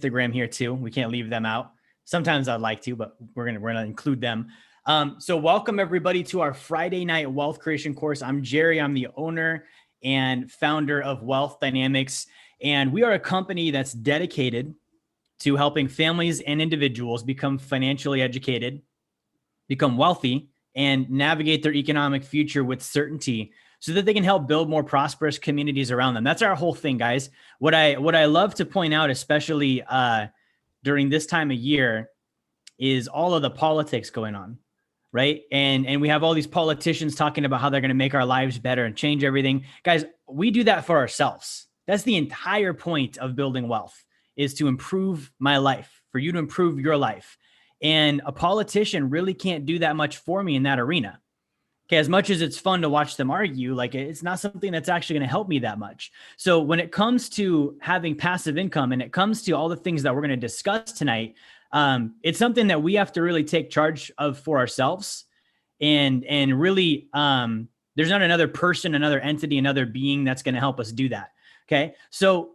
Instagram here too. We can't leave them out. Sometimes I'd like to, but we're gonna include them. So welcome everybody to our Friday night wealth creation course. I'm Jerry. I'm the owner and founder of Wealth Dynamics, and we are a company that's dedicated to helping families and individuals become financially educated, become wealthy, and navigate their economic future with certainty so that they can help build more prosperous communities around them. That's our whole thing, guys. What I love to point out, especially during this time of year, is all of the politics going on, right? And we have all these politicians talking about how they're going to make our lives better and change everything. Guys, we do that for ourselves. That's the entire point of building wealth, is to improve my life, for you to improve your life. And a politician really can't do that much for me in that arena. Okay, as much as it's fun to watch them argue, like it's not something that's actually going to help me that much. So when it comes to having passive income and it comes to all the things that we're going to discuss tonight, it's something that we have to really take charge of for ourselves. And really, there's not another person, another entity, another being that's going to help us do that. Okay, so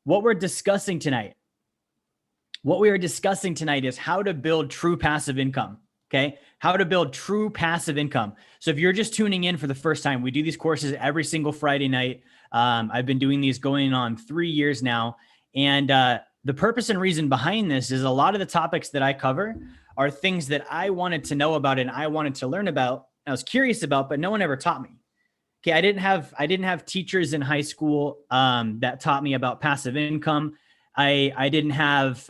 what we are discussing tonight is how to build true passive income. Okay, how to build true passive income. So if you're just tuning in for the first time, we do these courses every single Friday night. I've been doing these going on 3 years now. And the purpose and reason behind this is a lot of the topics that I cover are things that I wanted to know about and I wanted to learn about. I was curious about, but no one ever taught me. Okay, I didn't have teachers in high school that taught me about passive income. I didn't have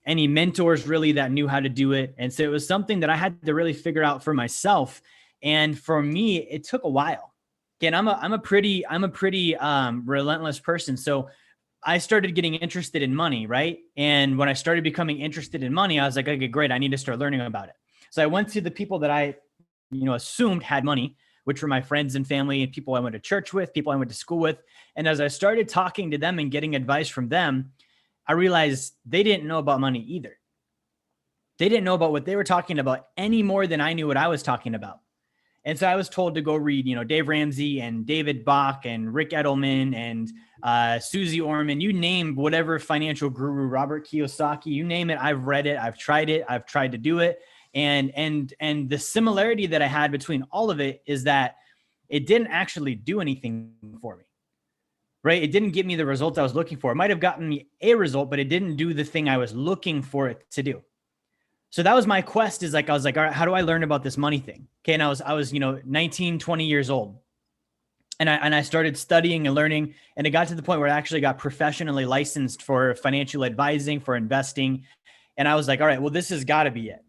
any mentors really that knew how to do it. And so it was something that I had to really figure out for myself. And for me, it took a while. Again, I'm a pretty relentless person. So I started getting interested in money, right? And when I started becoming interested in money, I was like, okay, great, I need to start learning about it. So I went to the people that I, assumed had money, which were my friends and family and people I went to church with, people I went to school with. And as I started talking to them and getting advice from them, I realized they didn't know about money either. They didn't know about what they were talking about any more than I knew what I was talking about. And so I was told to go read, Dave Ramsey and David Bach and Rick Edelman and Susie Orman, you name whatever financial guru, Robert Kiyosaki, you name it. I've read it. I've tried it. I've tried to do it. And the similarity that I had between all of it is that it didn't actually do anything for me. Right? It didn't give me the result I was looking for. It might have gotten me a result, but it didn't do the thing I was looking for it to do. So that was my quest, I was like, all right, how do I learn about this money thing? Okay. And I was 19, 20 years old. And I started studying and learning, and it got to the point where I actually got professionally licensed for financial advising, for investing. And I was like, all right, well, this has got to be it.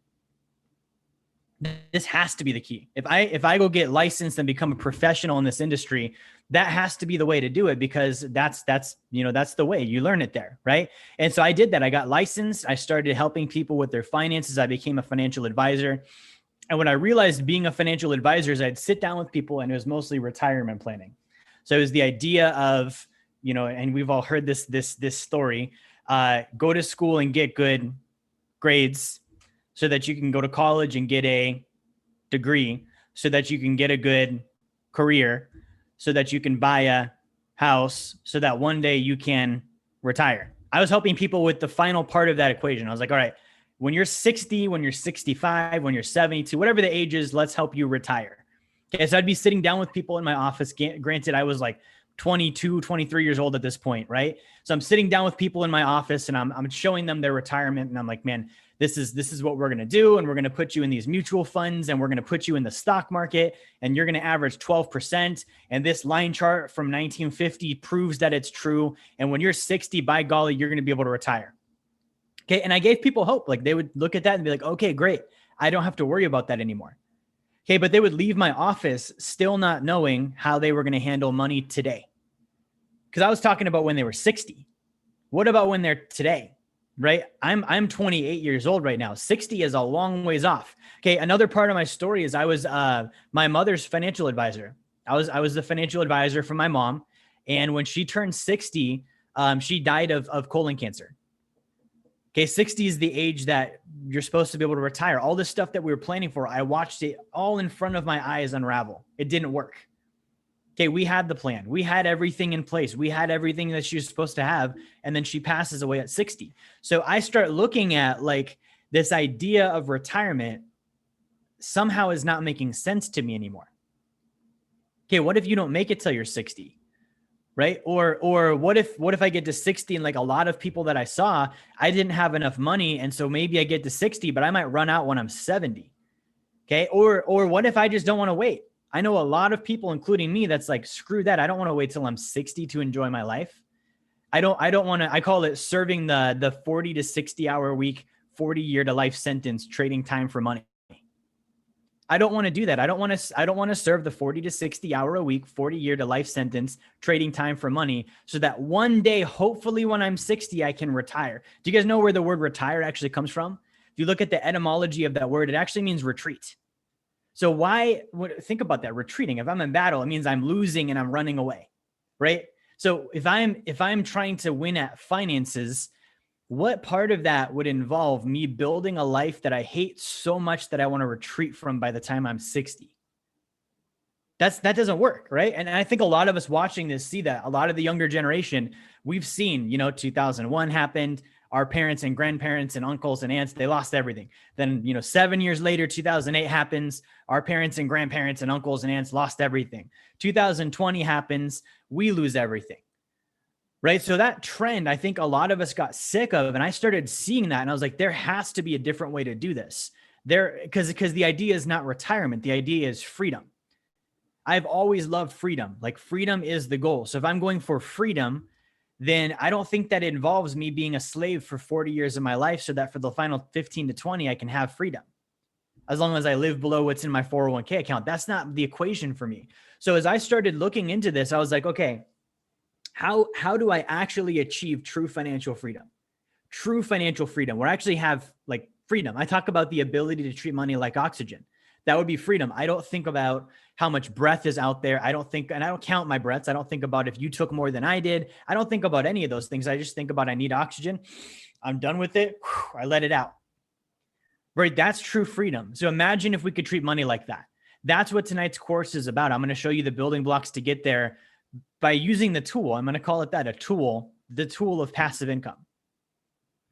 This has to be the key. If I go get licensed and become a professional in this industry, that has to be the way to do it, because that's the way you learn it there. Right. And so I did that. I got licensed. I started helping people with their finances. I became a financial advisor. And what I realized being a financial advisor is I'd sit down with people, and it was mostly retirement planning. So it was the idea of, and we've all heard this story, go to school and get good grades so that you can go to college and get a degree, so that you can get a good career, so that you can buy a house, so that one day you can retire. I was helping people with the final part of that equation. I was like, all right, when you're 60, when you're 65, when you're 72, whatever the age is, let's help you retire. Okay, so I'd be sitting down with people in my office. Granted, I was like 22, 23 years old at this point, right? So I'm sitting down with people in my office, and I'm showing them their retirement, and I'm like, man, this is what we're going to do. And we're going to put you in these mutual funds, and we're going to put you in the stock market, and you're going to average 12%. And this line chart from 1950 proves that it's true. And when you're 60, by golly, you're going to be able to retire. Okay. And I gave people hope. Like, they would look at that and be like, okay, great, I don't have to worry about that anymore. Okay. But they would leave my office still not knowing how they were going to handle money today. Because I was talking about when they were 60. What about when they're today? Right? I'm 28 years old right now. 60 is a long ways off. Okay. Another part of my story is I was my mother's financial advisor. I was the financial advisor for my mom. And when she turned 60, she died of colon cancer. Okay. 60 is the age that you're supposed to be able to retire. All this stuff that we were planning for, I watched it all in front of my eyes unravel. It didn't work. Okay, we had the plan. We had everything in place. We had everything that she was supposed to have. And then she passes away at 60. So I start looking at like this idea of retirement somehow is not making sense to me anymore. Okay, what if you don't make it till you're 60? Right? Or what if I get to 60 and like a lot of people that I saw, I didn't have enough money. And so maybe I get to 60, but I might run out when I'm 70. Okay. Or what if I just don't want to wait? I know a lot of people, including me, that's like, screw that. I don't want to wait till I'm 60 to enjoy my life. I don't want to, I call it serving the 40 to 60 hour a week, 40 year to life sentence, trading time for money. I don't want to do that. I don't want to serve the 40 to 60 hour a week, 40 year to life sentence, trading time for money so that one day, hopefully when I'm 60, I can retire. Do you guys know where the word retire actually comes from? If you look at the etymology of that word, it actually means retreat. So think about that, retreating. If I'm in battle, it means I'm losing and I'm running away, right? So if I'm trying to win at finances, what part of that would involve me building a life that I hate so much that I want to retreat from by the time I'm 60? That doesn't work, right? And I think a lot of us watching this see that. A lot of the younger generation, we've seen, 2001 happened. Our parents and grandparents and uncles and aunts, they lost everything. Then, 7 years later, 2008 happens. Our parents and grandparents and uncles and aunts lost everything. 2020 happens. We lose everything. Right. So that trend, I think a lot of us got sick of, and I started seeing that. And I was like, there has to be a different way to do this because the idea is not retirement. The idea is freedom. I've always loved freedom. Like freedom is the goal. So if I'm going for freedom, then I don't think that it involves me being a slave for 40 years of my life so that for the final 15 to 20, I can have freedom. As long as I live below what's in my 401k account, that's not the equation for me. So as I started looking into this, I was like, okay, how do I actually achieve true financial freedom? True financial freedom, where I actually have like freedom. I talk about the ability to treat money like oxygen. That would be freedom. I don't think about how much breath is out there. I don't count my breaths. I don't think about if you took more than I did. I don't think about any of those things. I just think about I need oxygen. I'm done with it. I let it out. Right? That's true freedom. So imagine if we could treat money like that. That's what tonight's course is about. I'm going to show you the building blocks to get there by using the tool. I'm going to call it that, a tool, the tool of passive income.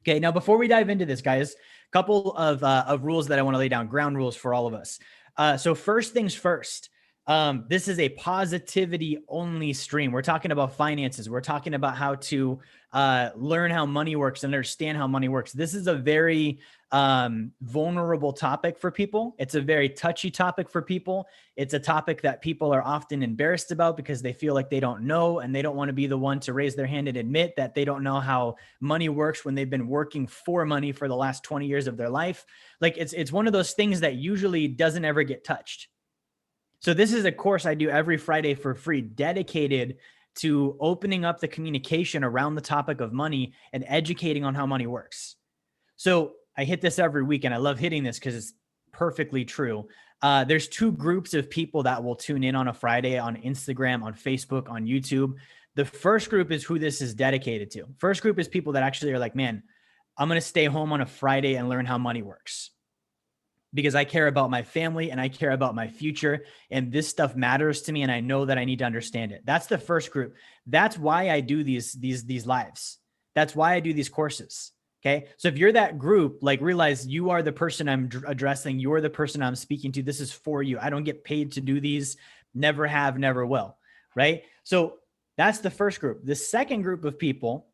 Okay. Now, before we dive into this, guys, a couple of rules that I want to lay down, ground rules for all of us. So first things first, this is a positivity only stream. We're talking about finances. We're talking about how to learn how money works and understand how money works. This is a very vulnerable topic for people. It's a very touchy topic for people. It's a topic that people are often embarrassed about because they feel like they don't know and they don't want to be the one to raise their hand and admit that they don't know how money works when they've been working for money for the last 20 years of their life. Like it's one of those things that usually doesn't ever get touched. So this is a course I do every Friday for free, dedicated to opening up the communication around the topic of money and educating on how money works. So I hit this every week and I love hitting this because it's perfectly true. There's two groups of people that will tune in on a Friday on Instagram, on Facebook, on YouTube. The first group is who this is dedicated to. First group is people that actually are like, man, I'm going to stay home on a Friday and learn how money works because I care about my family and I care about my future. And this stuff matters to me. And I know that I need to understand it. That's the first group. That's why I do these lives. That's why I do these courses. Okay. So if you're that group, like realize you are the person I'm addressing. You're the person I'm speaking to. This is for you. I don't get paid to do these. Never have, never will. Right. So that's the first group. The second group of people,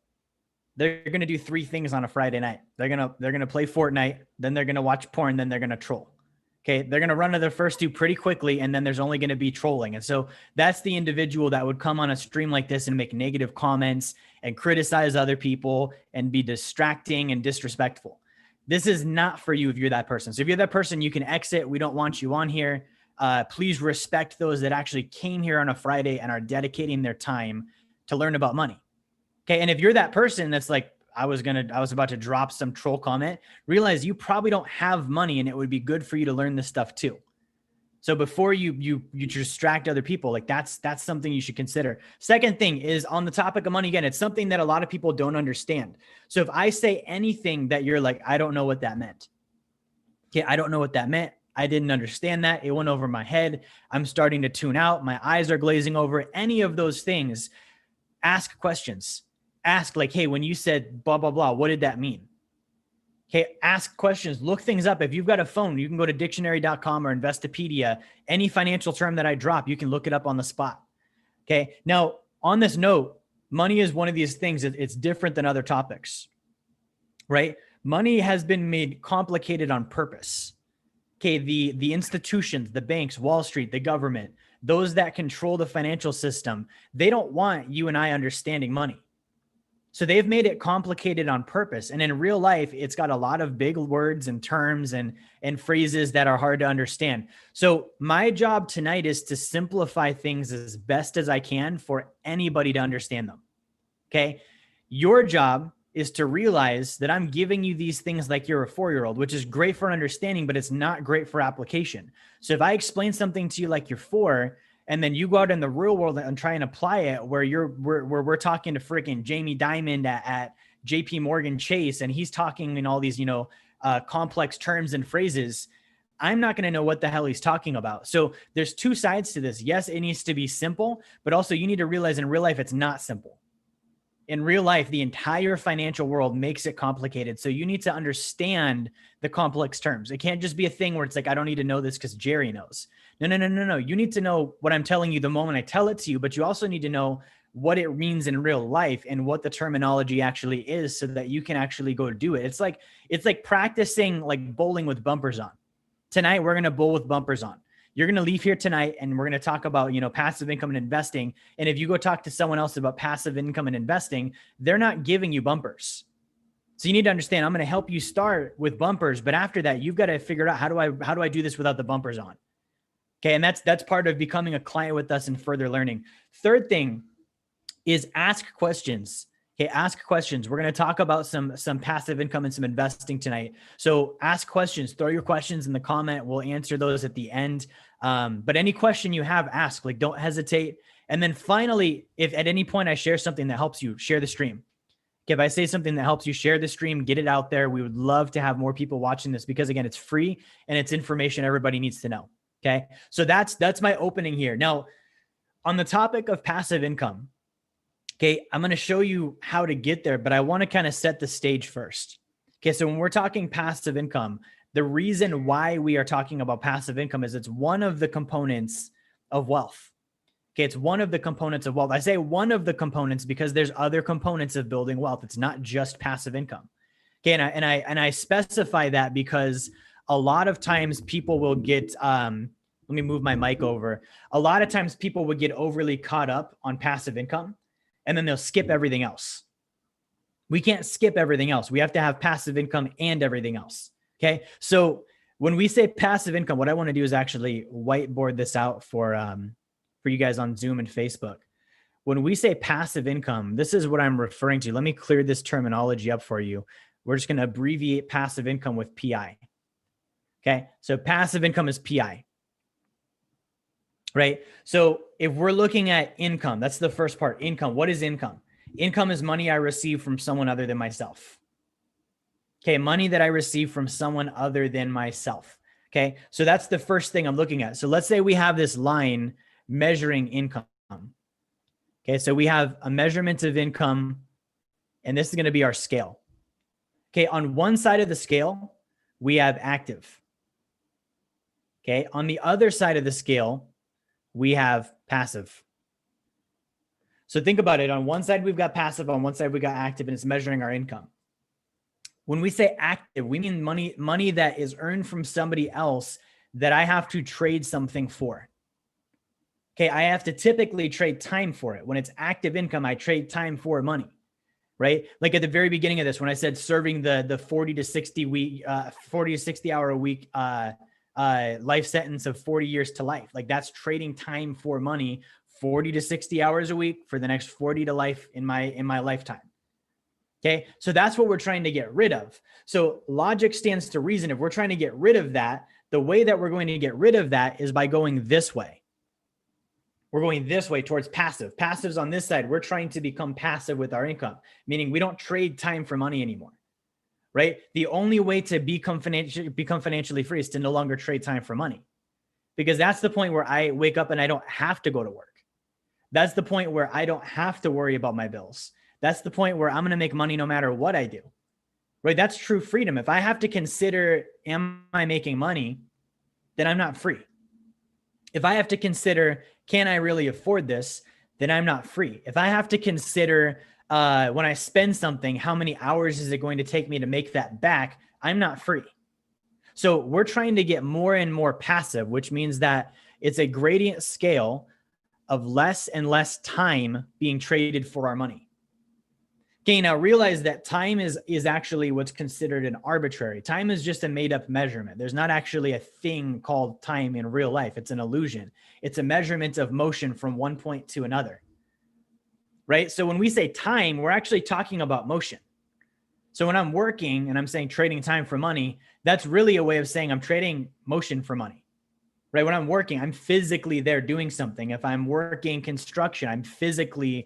they're going to do three things on a Friday night. They're going to play Fortnite. Then they're going to watch porn. Then they're going to troll. Okay. They're going to run to their first two pretty quickly. And then there's only going to be trolling. And so that's the individual that would come on a stream like this and make negative comments and criticize other people and be distracting and disrespectful. This is not for you if you're that person. So if you're that person, you can exit. We don't want you on here. Please respect those that actually came here on a Friday and are dedicating their time to learn about money. Okay. And if you're that person that's like, I was about to drop some troll comment, realize you probably don't have money and it would be good for you to learn this stuff too. So before you distract other people, like that's something you should consider. Second thing is on the topic of money. Again, it's something that a lot of people don't understand. So if I say anything that you're like, I don't know what that meant. Okay. I don't know what that meant. I didn't understand that. It went over my head. I'm starting to tune out. My eyes are glazing over. Any of those things, ask questions. Ask like, hey, when you said blah, blah, blah, what did that mean? Okay, ask questions, look things up. If you've got a phone, you can go to dictionary.com or Investopedia. Any financial term that I drop, you can look it up on the spot. Okay, now on this note, money is one of these things. It's different than other topics, right? Money has been made complicated on purpose. Okay, the institutions, the banks, Wall Street, the government, those that control the financial system, they don't want you and I understanding money. So they've made it complicated on purpose. And in real life, it's got a lot of big words and terms and phrases that are hard to understand. So my job tonight is to simplify things as best as I can for anybody to understand them. Okay. Your job is to realize that I'm giving you these things like you're a 4-year-old, which is great for understanding, but it's not great for application. So if I explain something to you like you're 4, and then you go out in the real world and try and apply it where we're talking to freaking Jamie Dimon at JP Morgan Chase, and he's talking in all these, complex terms and phrases, I'm not going to know what the hell he's talking about. So there's two sides to this. Yes, it needs to be simple, but also you need to realize in real life, it's not simple. In real life, the entire financial world makes it complicated. So you need to understand the complex terms. It can't just be a thing where it's like, I don't need to know this because Jerry knows. No. You need to know what I'm telling you the moment I tell it to you, but you also need to know what it means in real life and what the terminology actually is so that you can actually go do it. It's like practicing like bowling with bumpers on. Tonight, we're going to bowl with bumpers on. You're going to leave here tonight and we're going to talk about, passive income and investing. And if you go talk to someone else about passive income and investing, they're not giving you bumpers. So you need to understand, I'm going to help you start with bumpers, but after that, you've got to figure out how do I do this without the bumpers on? Okay. And that's part of becoming a client with us and further learning. Third thing is ask questions. Okay. Ask questions. We're going to talk about some passive income and some investing tonight. So ask questions, throw your questions in the comment. We'll answer those at the end. But any question you have, ask, like, don't hesitate. And then finally, if at any point I share something that helps you, share the stream. Okay, if I say something that helps you, share the stream, get it out there. We would love to have more people watching this because again, it's free and it's information everybody needs to know. Okay. So that's my opening here. Now on the topic of passive income, okay, I'm going to show you how to get there, but I want to kind of set the stage first. Okay, so when we're talking passive income, the reason why we are talking about passive income is it's one of the components of wealth. Okay, it's one of the components of wealth. I say one of the components because there's other components of building wealth. It's not just passive income. Okay, and I specify that because a lot of times people will get, let me move my mic over. A lot of times people would get overly caught up on passive income and then they'll skip everything else. We can't skip everything else. We have to have passive income and everything else. Okay. So when we say passive income, what I want to do is actually whiteboard this out for you guys on Zoom and Facebook. When we say passive income, this is what I'm referring to. Let me clear this terminology up for you. We're just going to abbreviate passive income with PI. Okay. So passive income is PI. Right. So if we're looking at income, that's the first part. Income. What is income? Income is money I receive from someone other than myself. Okay. Money that I receive from someone other than myself. Okay. So that's the first thing I'm looking at. So let's say we have this line measuring income. Okay. So we have a measurement of income and this is going to be our scale. Okay. On one side of the scale, we have active. Okay. On the other side of the scale, we have passive. So think about it. On one side, we've got passive. On one side, we got active, and it's measuring our income. When we say active, we mean money that is earned from somebody else that I have to trade something for. Okay, I have to typically trade time for it. When it's active income, I trade time for money, right? Like at the very beginning of this, when I said serving the 40 to 60 hour a week life sentence of 40 years to life. Like that's trading time for money, 40 to 60 hours a week for the next 40 to life in my lifetime. Okay. So that's what we're trying to get rid of. So logic stands to reason. If we're trying to get rid of that, the way that we're going to get rid of that is by going this way. We're going this way towards passive. Passive's on this side. We're trying to become passive with our income, meaning we don't trade time for money anymore. right? The only way to become financially free is to no longer trade time for money, because that's the point where I wake up and I don't have to go to work. That's the point where I don't have to worry about my bills. That's the point where I'm going to make money no matter what I do, right? That's true freedom. If I have to consider, am I making money? Then I'm not free. If I have to consider, can I really afford this? Then I'm not free. If I have to consider, when I spend something, how many hours is it going to take me to make that back? I'm not free. So we're trying to get more and more passive, which means that it's a gradient scale of less and less time being traded for our money. Okay, now realize that time is actually what's considered an arbitrary. Time is just a made up measurement. There's not actually a thing called time in real life. It's an illusion. It's a measurement of motion from one point to another, right? So when we say time, we're actually talking about motion. So when I'm working and I'm saying trading time for money, that's really a way of saying I'm trading motion for money, right? When I'm working, I'm physically there doing something. If I'm working construction, I'm physically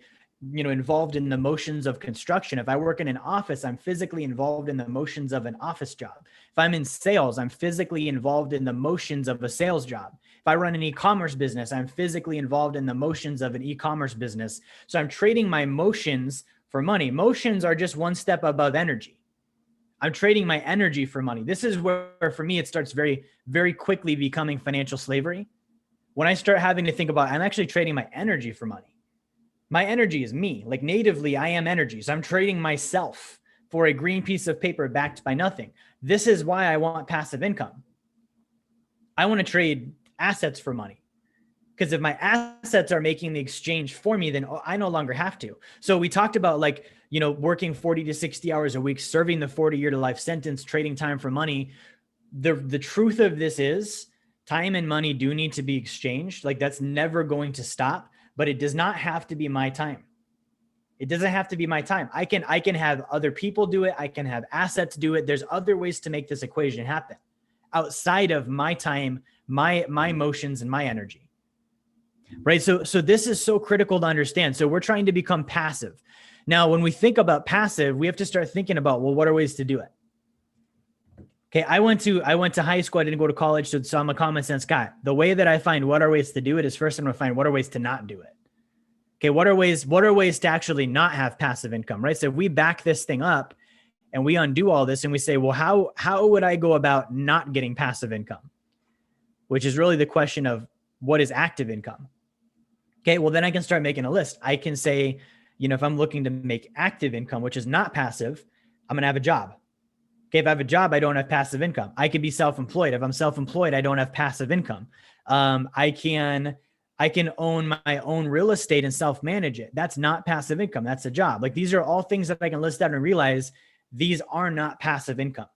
involved in the motions of construction. If I work in an office, I'm physically involved in the motions of an office job. If I'm in sales, I'm physically involved in the motions of a sales job. If I run an e-commerce business, I'm physically involved in the motions of an e-commerce business. So I'm trading my motions for money. Motions are just one step above energy. I'm trading my energy for money. This is where, for me, it starts very, very quickly becoming financial slavery. When I start having to think about, I'm actually trading my energy for money. My energy is me. Like natively, I am energy. So I'm trading myself for a green piece of paper backed by nothing. This is why I want passive income. I want to trade assets for money, because if my assets are making the exchange for me, then I no longer have to. So we talked about working 40 to 60 hours a week, serving the 40-year to life sentence, trading time for money. The truth of this is time and money do need to be exchanged. Like that's never going to stop. But it does not have to be my time. It doesn't have to be my time. I can have other people do it. I can have assets do it. There's other ways to make this equation happen outside of my time, my emotions, and my energy. Right? So this is so critical to understand. So we're trying to become passive. Now, when we think about passive, we have to start thinking about, well, what are ways to do it? Okay, I went to high school. I didn't go to college, so I'm a common sense guy. The way that I find what are ways to do it is first I'm going to find what are ways to not do it. Okay, what are ways to actually not have passive income, right? So if we back this thing up and we undo all this and we say, well, how would I go about not getting passive income? Which is really the question of what is active income? Okay, well, then I can start making a list. I can say, if I'm looking to make active income, which is not passive, I'm going to have a job. Okay, if I have a job, I don't have passive income. I could be self-employed. If I'm self-employed, I don't have passive income. I can own my own real estate and self-manage it. That's not passive income. That's a job. Like these are all things that I can list out and realize these are not passive income.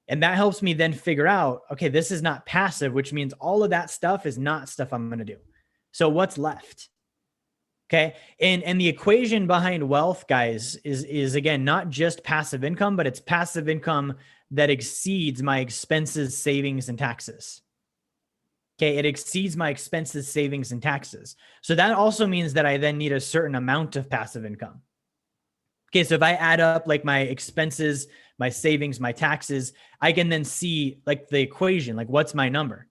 And that helps me then figure out, okay, this is not passive, which means all of that stuff is not stuff I'm going to do. So what's left? Okay. And the equation behind wealth, guys, is again, not just passive income, but it's passive income that exceeds my expenses, savings, and taxes. Okay. It exceeds my expenses, savings, and taxes. So that also means that I then need a certain amount of passive income. Okay. So if I add up like my expenses, my savings, my taxes, I can then see like the equation, like what's my number?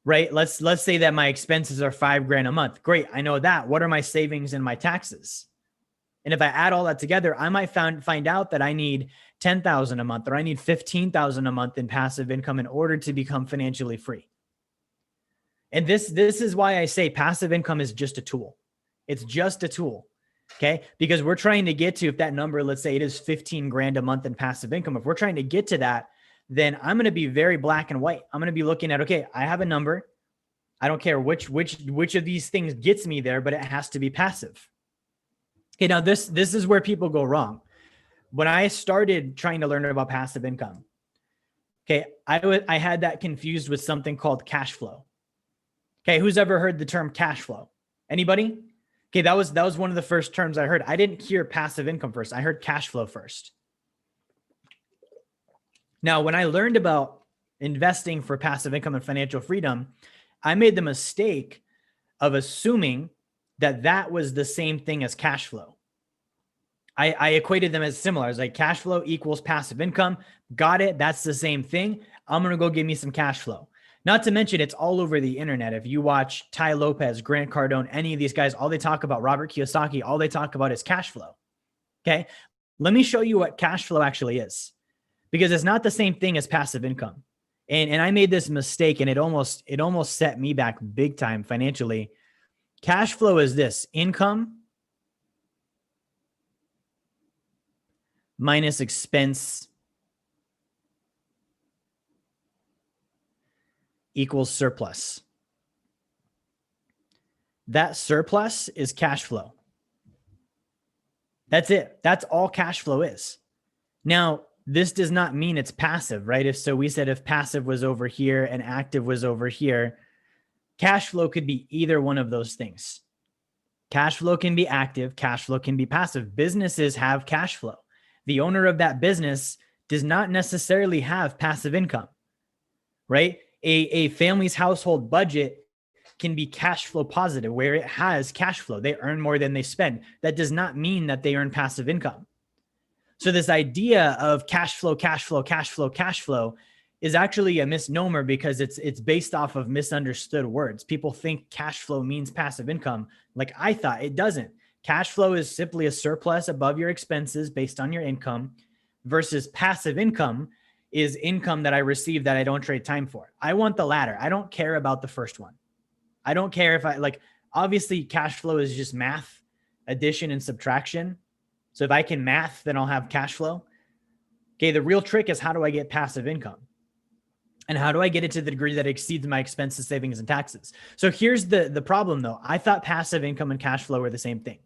Right? Let's say that my expenses are $5,000 a month. Great. I know that. What are my savings and my taxes? And if I add all that together, I might find out that I need $10,000 a month or I need $15,000 a month in passive income in order to become financially free. And this is why I say passive income is just a tool. It's just a tool. Okay. Because we're trying to get to, if that number, let's say it is $15,000 a month in passive income. If we're trying to get to that, then I'm going to be very black and white. I'm going to be looking at, okay, I have a number. I don't care which of these things gets me there, but it has to be passive. Okay. Now this is where people go wrong. When I started trying to learn about passive income, okay, I had that confused with something called cash flow. Okay. Who's ever heard the term cash flow? Anybody? Okay. That was one of the first terms I heard. I didn't hear passive income first. I heard cash flow first. Now, when I learned about investing for passive income and financial freedom, I made the mistake of assuming that was the same thing as cash flow. I equated them as similar. I was like, cash flow equals passive income. Got it. That's the same thing. I'm going to go give me some cash flow. Not to mention, it's all over the internet. If you watch Ty Lopez, Grant Cardone, any of these guys, all they talk about, Robert Kiyosaki, all they talk about is cash flow. Okay. Let me show you what cash flow actually is, because it's not the same thing as passive income. And I made this mistake, and it almost set me back big time financially. Cash flow is this: income minus expense equals surplus. That surplus is cash flow. That's it. That's all cash flow is. Now, this does not mean it's passive, right? So we said if passive was over here and active was over here, cash flow could be either one of those things. Cash flow can be active. Cash flow can be passive. Businesses have cash flow. The owner of that business does not necessarily have passive income, right? A family's household budget can be cash flow positive, where it has cash flow. They earn more than they spend. That does not mean that they earn passive income. So this idea of cash flow is actually a misnomer, because it's based off of misunderstood words. People think cash flow means passive income. Like I thought. It doesn't. Cash flow is simply a surplus above your expenses based on your income, versus passive income is income that I receive that I don't trade time for. I want the latter. I don't care about the first one. I don't care if obviously cash flow is just math, addition and subtraction. So if I can math, then I'll have cash flow. Okay. The real trick is, how do I get passive income? And how do I get it to the degree that exceeds my expenses, savings, and taxes? So here's the problem though. I thought passive income and cash flow were the same thing.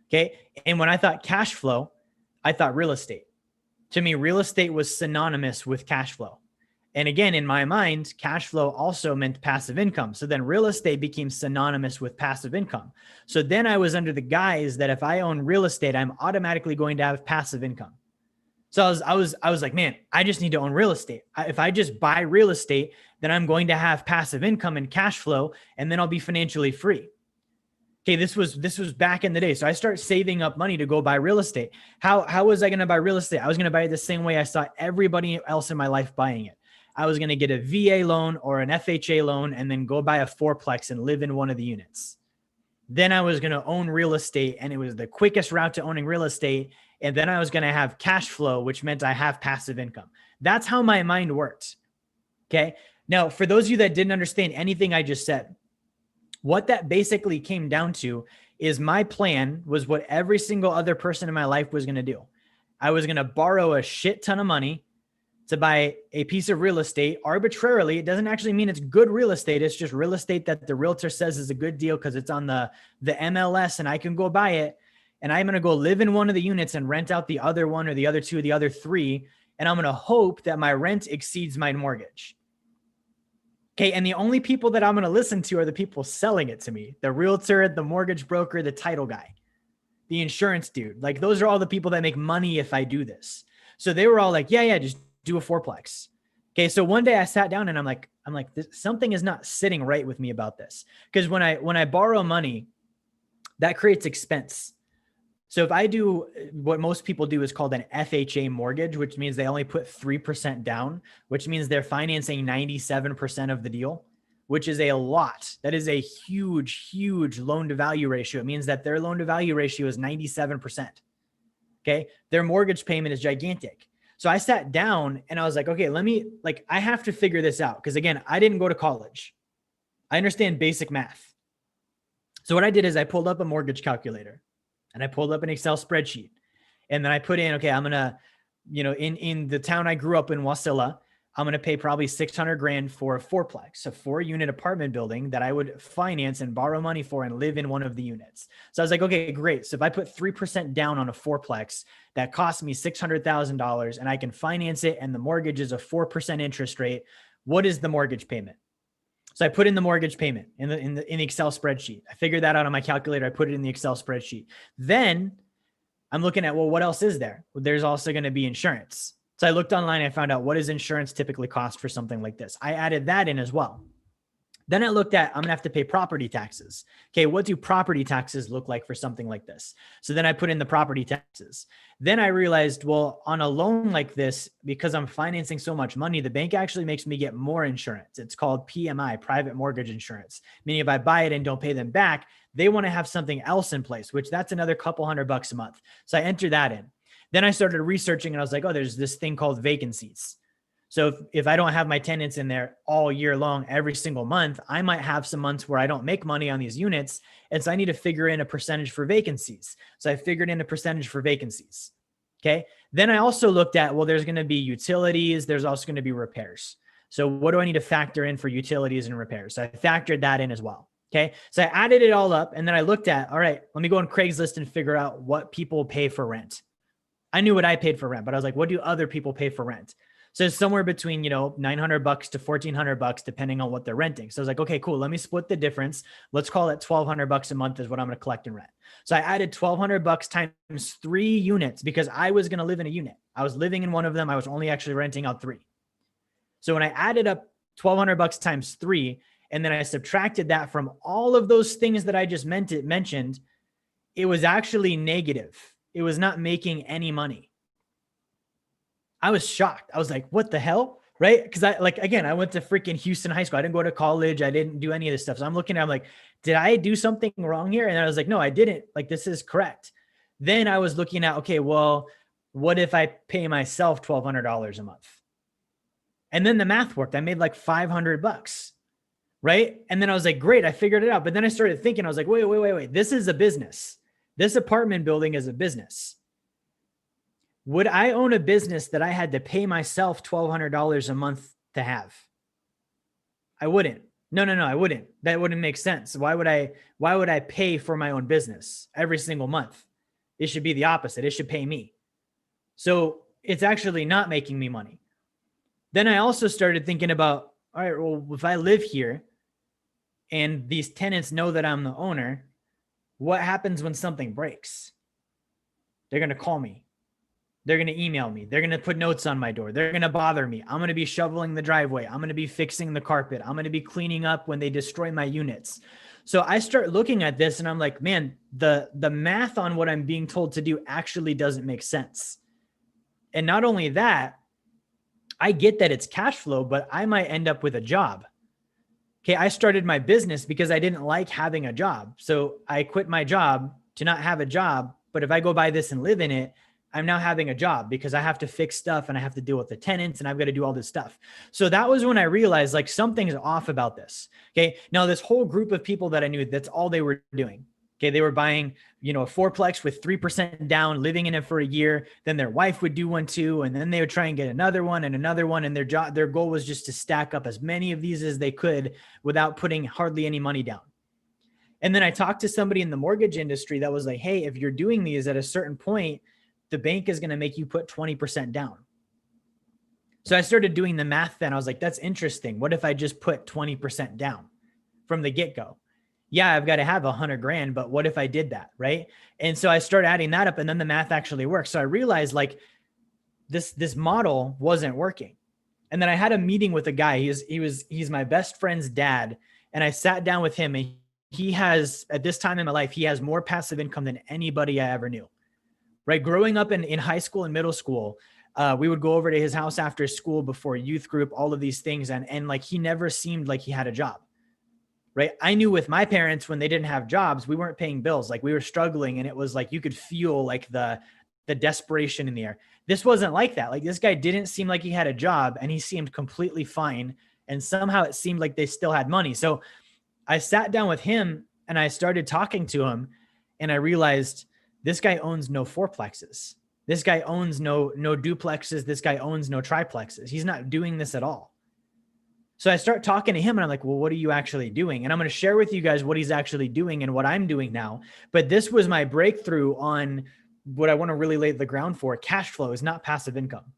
Okay. And when I thought cash flow, I thought real estate. To me, real estate was synonymous with cash flow. And again, in my mind, cash flow also meant passive income. So then real estate became synonymous with passive income. So then I was under the guise that if I own real estate, I'm automatically going to have passive income. So I was like, man, I just need to own real estate. If I just buy real estate, then I'm going to have passive income and cash flow, and then I'll be financially free. Okay, this was back in the day. So I start saving up money to go buy real estate. How was I going to buy real estate? I was going to buy it the same way I saw everybody else in my life buying it. I was going to get a VA loan or an FHA loan, and then go buy a fourplex and live in one of the units. Then I was going to own real estate, and it was the quickest route to owning real estate. And then I was going to have cash flow, which meant I have passive income. That's how my mind worked. Okay. Now, for those of you that didn't understand anything I just said, what that basically came down to is my plan was what every single other person in my life was going to do. I was going to borrow a shit ton of money to buy a piece of real estate arbitrarily. It doesn't actually mean it's good real estate. It's just real estate that the realtor says is a good deal because it's on the MLS and I can go buy it. And I'm going to go live in one of the units and rent out the other one or the other two, or the other three. And I'm going to hope that my rent exceeds my mortgage. Okay. And the only people that I'm going to listen to are the people selling it to me: the realtor, the mortgage broker, the title guy, the insurance dude. Like, those are all the people that make money if I do this. So they were all like, yeah, just do a fourplex. Okay. So one day I sat down and I'm like, something is not sitting right with me about this. Because when I borrow money, that creates expense. So if I do what most people do is called an FHA mortgage, which means they only put 3% down, which means they're financing 97% of the deal, which is a lot. That is a huge, huge loan to value ratio. It means that their loan to value ratio is 97%. Okay. Their mortgage payment is gigantic. So I sat down and I was like, okay, I have to figure this out. Because again, I didn't go to college. I understand basic math. So what I did is I pulled up a mortgage calculator. And I pulled up an Excel spreadsheet, and then I put in, okay, I'm going to, in the town I grew up in, Wasilla, I'm going to pay probably $600,000 for a fourplex, a 4-unit apartment building that I would finance and borrow money for and live in one of the units. So I was like, okay, great. So if I put 3% down on a fourplex, that costs me $600,000 and I can finance it. And the mortgage is a 4% interest rate. What is the mortgage payment? So I put in the mortgage payment in the Excel spreadsheet. I figured that out on my calculator. I put it in the Excel spreadsheet. Then I'm looking at, well, what else is there? Well, there's also going to be insurance. So I looked online. I found out, what does insurance typically cost for something like this? I added that in as well. Then I looked at, I'm going to have to pay property taxes. Okay, what do property taxes look like for something like this? So then I put in the property taxes. Then I realized, well, on a loan like this, because I'm financing so much money, the bank actually makes me get more insurance. It's called PMI, private mortgage insurance. Meaning if I buy it and don't pay them back, they want to have something else in place, which that's another couple $100 a month. So I entered that in. Then I started researching and I was like, oh, there's this thing called vacancies. So if I don't have my tenants in there all year long, every single month, I might have some months where I don't make money on these units. And so I need to figure in a percentage for vacancies. So I figured in a percentage for vacancies. Okay. Then I also looked at, well, there's going to be utilities. There's also going to be repairs. So what do I need to factor in for utilities and repairs? So I factored that in as well. Okay. So I added it all up and then I looked at, all right, let me go on Craigslist and figure out what people pay for rent. I knew what I paid for rent, but I was like, what do other people pay for rent? So it's somewhere between, $900 to $1,400, depending on what they're renting. So I was like, okay, cool. Let me split the difference. Let's call it $1,200 a month is what I'm going to collect in rent. So I added $1,200 times 3 units because I was going to live in a unit. I was living in one of them. I was only actually renting out 3. So when I added up $1,200 times 3, and then I subtracted that from all of those things that I just mentioned, it was actually negative. It was not making any money. I was shocked. I was like, what the hell? Right. Because I went to freaking Houston high school. I didn't go to college. I didn't do any of this stuff. So I'm looking at, I'm like, did I do something wrong here? And I was like, no, I didn't. Like, this is correct. Then I was looking at, okay, well, what if I pay myself $1,200 a month? And then the math worked. I made like $500. Right. And then I was like, great, I figured it out. But then I started thinking, I was like, wait. This is a business. This apartment building is a business. Would I own a business that I had to pay myself $1,200 a month to have? I wouldn't. No, I wouldn't. That wouldn't make sense. Why would I pay for my own business every single month? It should be the opposite. It should pay me. So it's actually not making me money. Then I also started thinking about, all right, well, if I live here and these tenants know that I'm the owner, what happens when something breaks? They're going to call me. They're going to email me. They're going to put notes on my door. They're going to bother me. I'm going to be shoveling the driveway. I'm going to be fixing the carpet. I'm going to be cleaning up when they destroy my units. So I start looking at this and I'm like, man, the math on what I'm being told to do actually doesn't make sense. And not only that, I get that it's cash flow, but I might end up with a job. Okay. I started my business because I didn't like having a job. So I quit my job to not have a job. But if I go buy this and live in it, I'm now having a job because I have to fix stuff and I have to deal with the tenants and I've got to do all this stuff. So that was when I realized like something's off about this. Okay. Now this whole group of people that I knew, that's all they were doing. Okay. They were buying, a 4-plex with 3% down, living in it for a year. Then their wife would do one too. And then they would try and get another one and another one. And their goal was just to stack up as many of these as they could without putting hardly any money down. And then I talked to somebody in the mortgage industry that was like, hey, if you're doing these at a certain point, the bank is going to make you put 20% down. So I started doing the math then. I was like, that's interesting. What if I just put 20% down from the get-go? Yeah, I've got to have $100,000, but what if I did that? Right. And so I started adding that up and then the math actually works. So I realized like this model wasn't working. And then I had a meeting with a guy. He's my best friend's dad. And I sat down with him and he has, at this time in my life, he has more passive income than anybody I ever knew. Right. Growing up in high school and middle school, we would go over to his house after school before youth group, all of these things. And like, he never seemed like he had a job. Right. I knew with my parents, when they didn't have jobs, we weren't paying bills. Like we were struggling and it was like, you could feel like the desperation in the air. This wasn't like that. Like this guy didn't seem like he had a job and he seemed completely fine. And somehow it seemed like they still had money. So I sat down with him and I started talking to him and I realized this guy owns no 4-plexes. This guy owns no duplexes. This guy owns no triplexes. He's not doing this at all. So I start talking to him and I'm like, well, what are you actually doing? And I'm going to share with you guys what he's actually doing and what I'm doing now. But this was my breakthrough on what I want to really lay the ground for. Cash flow is not passive income.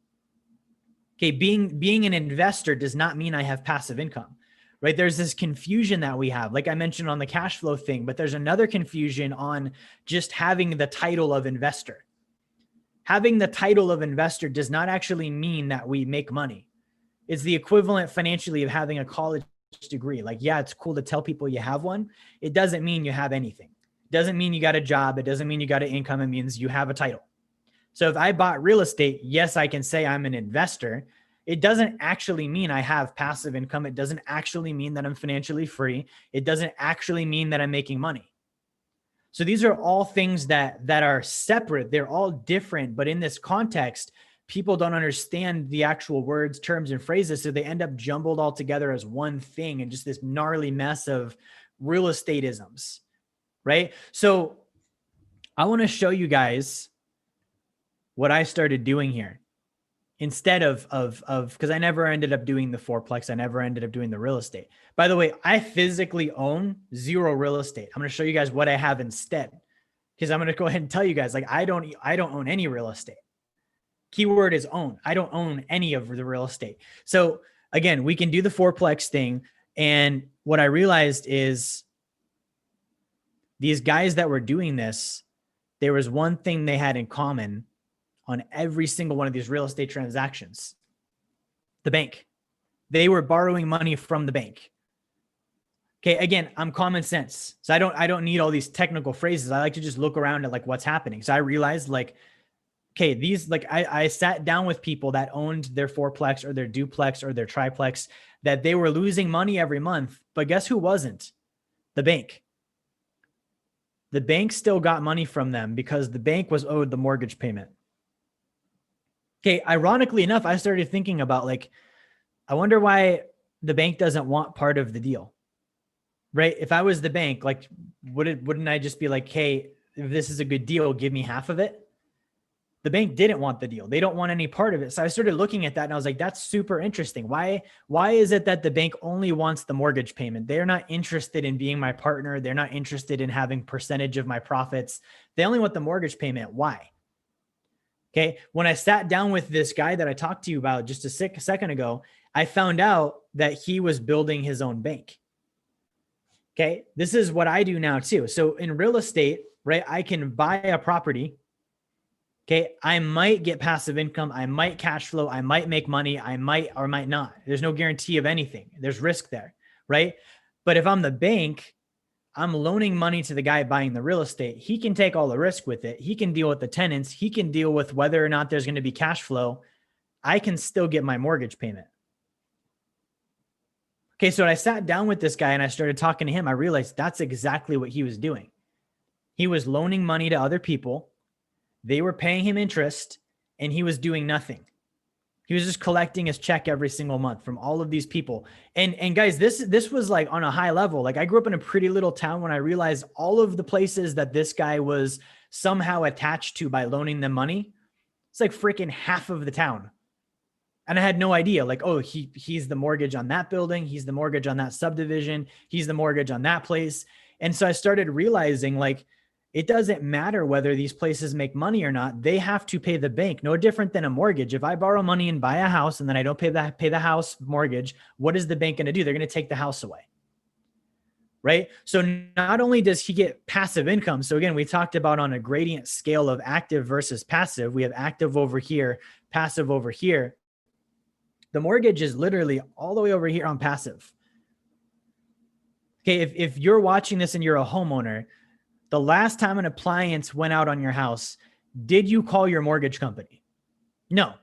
Okay. Being an investor does not mean I have passive income, right? There's this confusion that we have, like I mentioned on the cash flow thing, but there's another confusion on just having the title of investor. Having the title of investor does not actually mean that we make money. It's the equivalent financially of having a college degree. Like, yeah, it's cool to tell people you have one. It doesn't mean you have anything. It doesn't mean you got a job. It doesn't mean you got an income. It means you have a title. So if I bought real estate, yes, I can say I'm an investor. It doesn't actually mean I have passive income. It doesn't actually mean that I'm financially free. It doesn't actually mean that I'm making money. So these are all things that are separate. They're all different, but in this context, people don't understand the actual words, terms, and phrases. So they end up jumbled all together as one thing and just this gnarly mess of real estate isms, right? So I want to show you guys what I started doing here instead of because I never ended up doing the fourplex. I never ended up doing the real estate. By the way, I physically own 0 real estate. I'm going to show you guys what I have instead, because I'm going to go ahead and tell you guys, like, I don't own any real estate. Keyword is own. I don't own any of the real estate. So again, we can do the fourplex thing. And what I realized is these guys that were doing this, there was one thing they had in common on every single one of these real estate transactions: the bank. They were borrowing money from the bank. Okay. Again, I'm common sense. So I don't need all these technical phrases. I like to just look around at like what's happening. So I realized, like, okay, these, like, I sat down with people that owned their fourplex or their duplex or their triplex, that they were losing money every month, but guess who wasn't? The bank. The bank still got money from them because the bank was owed the mortgage payment. Okay. Ironically enough, I started thinking about, like, I wonder why the bank doesn't want part of the deal, right? If I was the bank, like, wouldn't I just be like, hey, if this is a good deal, give me half of it? The bank didn't want the deal. They don't want any part of it. So I started looking at that and I was like, that's super interesting. Why is it that the bank only wants the mortgage payment? They're not interested in being my partner. They're not interested in having percentage of my profits. They only want the mortgage payment. Why? Okay. When I sat down with this guy that I talked to you about just a second ago, I found out that he was building his own bank. Okay. This is what I do now too. So in real estate, right, I can buy a property. Okay. I might get passive income. I might cash flow. I might make money. I might or might not. There's no guarantee of anything. There's risk there. Right. But if I'm the bank, I'm loaning money to the guy buying the real estate. He can take all the risk with it. He can deal with the tenants. He can deal with whether or not there's going to be cash flow. I can still get my mortgage payment. Okay. So when I sat down with this guy and I started talking to him, I realized that's exactly what he was doing. He was loaning money to other people. They were paying him interest and he was doing nothing. He was just collecting his check every single month from all of these people. And guys, this was like on a high level. Like, I grew up in a pretty little town when I realized all of the places that this guy was somehow attached to by loaning them money. It's like freaking half of the town. And I had no idea, like, oh, he's the mortgage on that building. He's the mortgage on that subdivision. He's the mortgage on that place. And so I started realizing, like, it doesn't matter whether these places make money or not. They have to pay the bank. No different than a mortgage. If I borrow money and buy a house and then I don't pay the house mortgage, what is the bank going to do? They're going to take the house away. Right? So not only does he get passive income. So again, we talked about on a gradient scale of active versus passive. We have active over here, passive over here. The mortgage is literally all the way over here on passive. Okay. If you're watching this and you're a homeowner, the last time an appliance went out on your house, did you call your mortgage company? No.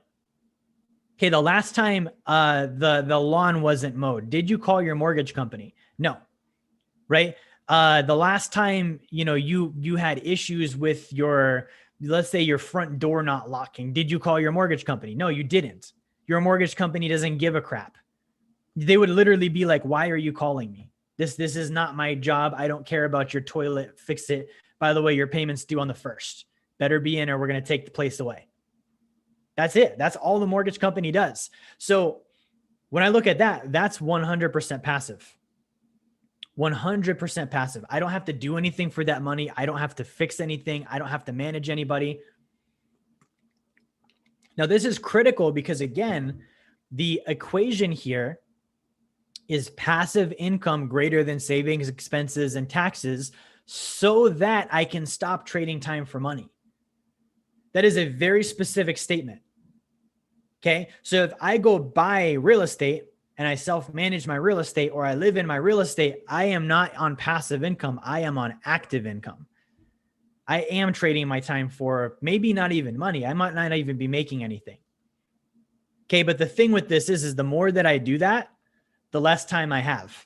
Okay. The last time the lawn wasn't mowed, did you call your mortgage company? No. Right. The last time, you had issues with let's say your front door not locking, did you call your mortgage company? No, you didn't. Your mortgage company doesn't give a crap. They would literally be like, why are you calling me? This is not my job. I don't care about your toilet. Fix it. By the way, your payment's due on the 1st. Better be in or we're going to take the place away. That's it. That's all the mortgage company does. So when I look at that, that's 100% passive. 100% passive. I don't have to do anything for that money. I don't have to fix anything. I don't have to manage anybody. Now, this is critical because, again, the equation here is passive income greater than savings, expenses, and taxes so that I can stop trading time for money. That is a very specific statement. Okay. So if I go buy real estate and I self-manage my real estate, or I live in my real estate, I am not on passive income. I am on active income. I am trading my time for maybe not even money. I might not even be making anything. Okay. But the thing with this is the more that I do that, the less time I have.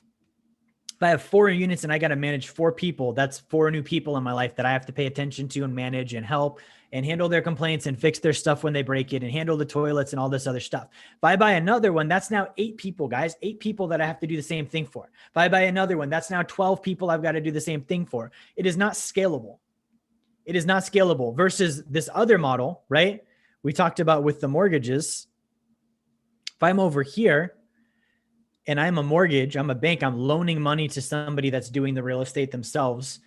If I have 4 units and I got to manage 4 people, that's 4 new people in my life that I have to pay attention to and manage and help and handle their complaints and fix their stuff when they break it and handle the toilets and all this other stuff. If I buy another one, that's now 8 people, guys, 8 people that I have to do the same thing for. If I buy another one, that's now 12 people I've got to do the same thing for. It is not scalable. It is not scalable versus this other model, right? We talked about with the mortgages. If I'm over here and I'm a mortgage, I'm a bank, I'm loaning money to somebody that's doing the real estate themselves,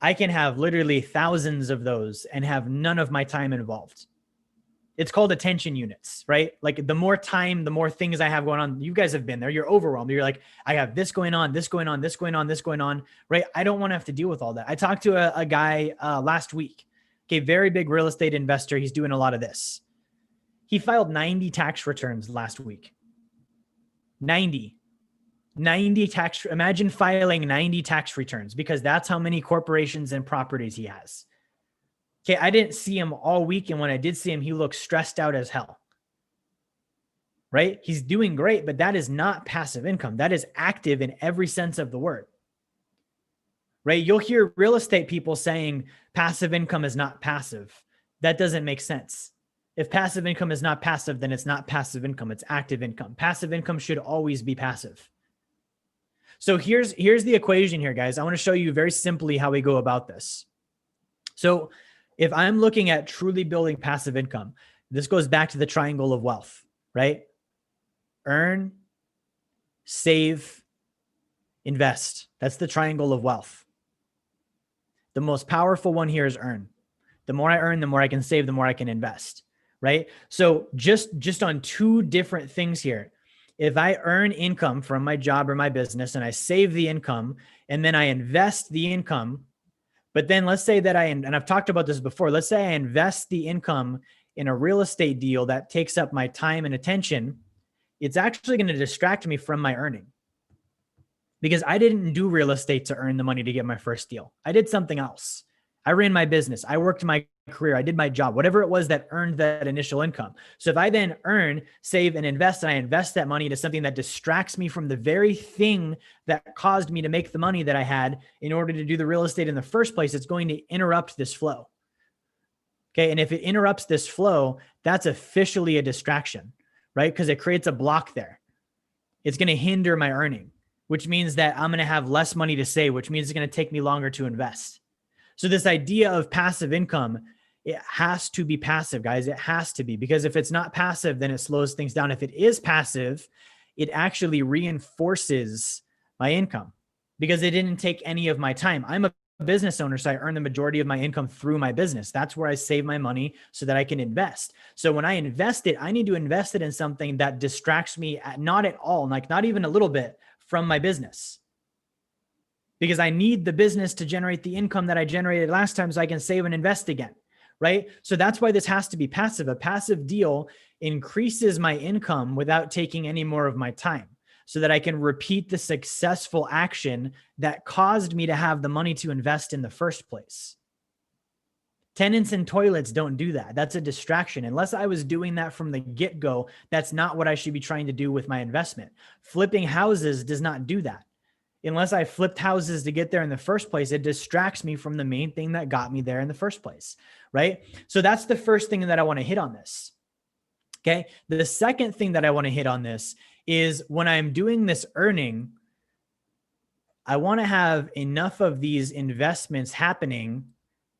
I can have literally thousands of those and have none of my time involved. It's called attention units, right? Like the more time, the more things I have going on. You guys have been there. You're overwhelmed. You're like, I have this going on, this going on, this going on, this going on, right? I don't want to have to deal with all that. I talked to a guy last week, okay, very big real estate investor. He's doing a lot of this. He filed 90 tax returns last week. 90 tax. Imagine filing 90 tax returns, because that's how many corporations and properties he has. Okay. I didn't see him all week. And when I did see him, he looked stressed out as hell, right? He's doing great, but that is not passive income. That is active in every sense of the word, right? You'll hear real estate people saying passive income is not passive. That doesn't make sense. If passive income is not passive, then it's not passive income. It's active income. Passive income should always be passive. So here's the equation here, guys. I want to show you very simply how we go about this. So if I'm looking at truly building passive income, this goes back to the triangle of wealth, right? Earn, save, invest. That's the triangle of wealth. The most powerful one here is earn. The more I earn, the more I can save, the more I can invest, right? So just on 2 different things here. If I earn income from my job or my business and I save the income and then I invest the income, but then let's say that and I've talked about this before, let's say I invest the income in a real estate deal that takes up my time and attention, it's actually going to distract me from my earning, because I didn't do real estate to earn the money to get my first deal. I did something else. I ran my business. I worked my career. I did my job, whatever it was that earned that initial income. So if I then earn, save, and invest, and I invest that money into something that distracts me from the very thing that caused me to make the money that I had in order to do the real estate in the first place, it's going to interrupt this flow. Okay. And if it interrupts this flow, that's officially a distraction, right? Because it creates a block there. It's going to hinder my earning, which means that I'm going to have less money to save, which means it's going to take me longer to invest. So this idea of passive income, it has to be passive, guys. It has to be, because if it's not passive, then it slows things down. If it is passive, it actually reinforces my income, because it didn't take any of my time. I'm a business owner, so I earn the majority of my income through my business. That's where I save my money so that I can invest. So when I invest it, I need to invest it in something that distracts me not at all, like not even a little bit, from my business. Because I need the business to generate the income that I generated last time so I can save and invest again, right? So that's why this has to be passive. A passive deal increases my income without taking any more of my time, so that I can repeat the successful action that caused me to have the money to invest in the first place. Tenants and toilets don't do that. That's a distraction. Unless I was doing that from the get-go, that's not what I should be trying to do with my investment. Flipping houses does not do that. Unless I flipped houses to get there in the first place, it distracts me from the main thing that got me there in the first place, right? So that's the first thing that I want to hit on this. Okay. The second thing that I want to hit on this is when I'm doing this earning, I want to have enough of these investments happening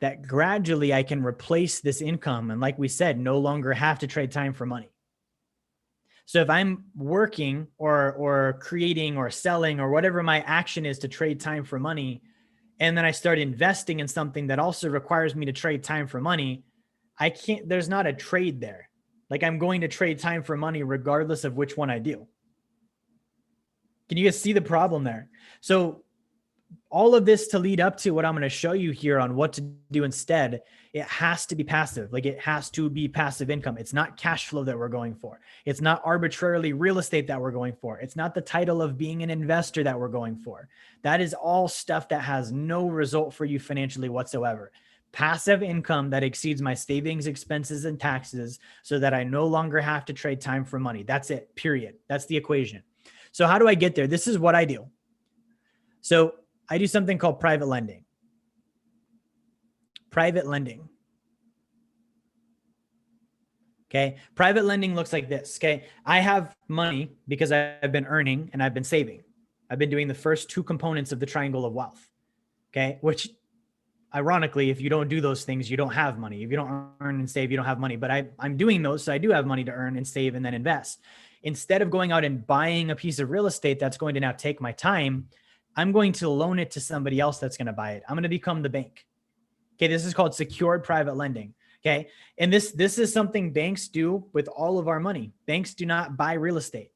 that gradually I can replace this income. And like we said, no longer have to trade time for money. So if I'm working or creating or selling or whatever my action is to trade time for money, and then I start investing in something that also requires me to trade time for money, there's not a trade there. Like I'm going to trade time for money regardless of which one I do. Can you guys see the problem there? So all of this to lead up to what I'm going to show you here on what to do instead. It has to be passive. Like, it has to be passive income. It's not cash flow that we're going for. It's not arbitrarily real estate that we're going for. It's not the title of being an investor that we're going for. That is all stuff that has no result for you financially whatsoever. Passive income that exceeds my savings, expenses, and taxes so that I no longer have to trade time for money. That's it, period. That's the equation. So how do I get there? This is what I do. So I do something called private lending. Private lending. Okay. Private lending looks like this. Okay. I have money because I've been earning and I've been saving. I've been doing the first two components of the triangle of wealth. Okay. Which, ironically, if you don't do those things, you don't have money. If you don't earn and save, you don't have money. But I'm doing those. So I do have money to earn and save and then invest. Instead of going out and buying a piece of real estate that's going to now take my time, I'm going to loan it to somebody else that's going to buy it. I'm going to become the bank. Okay. This is called secured private lending. Okay. And this is something banks do with all of our money. Banks do not buy real estate.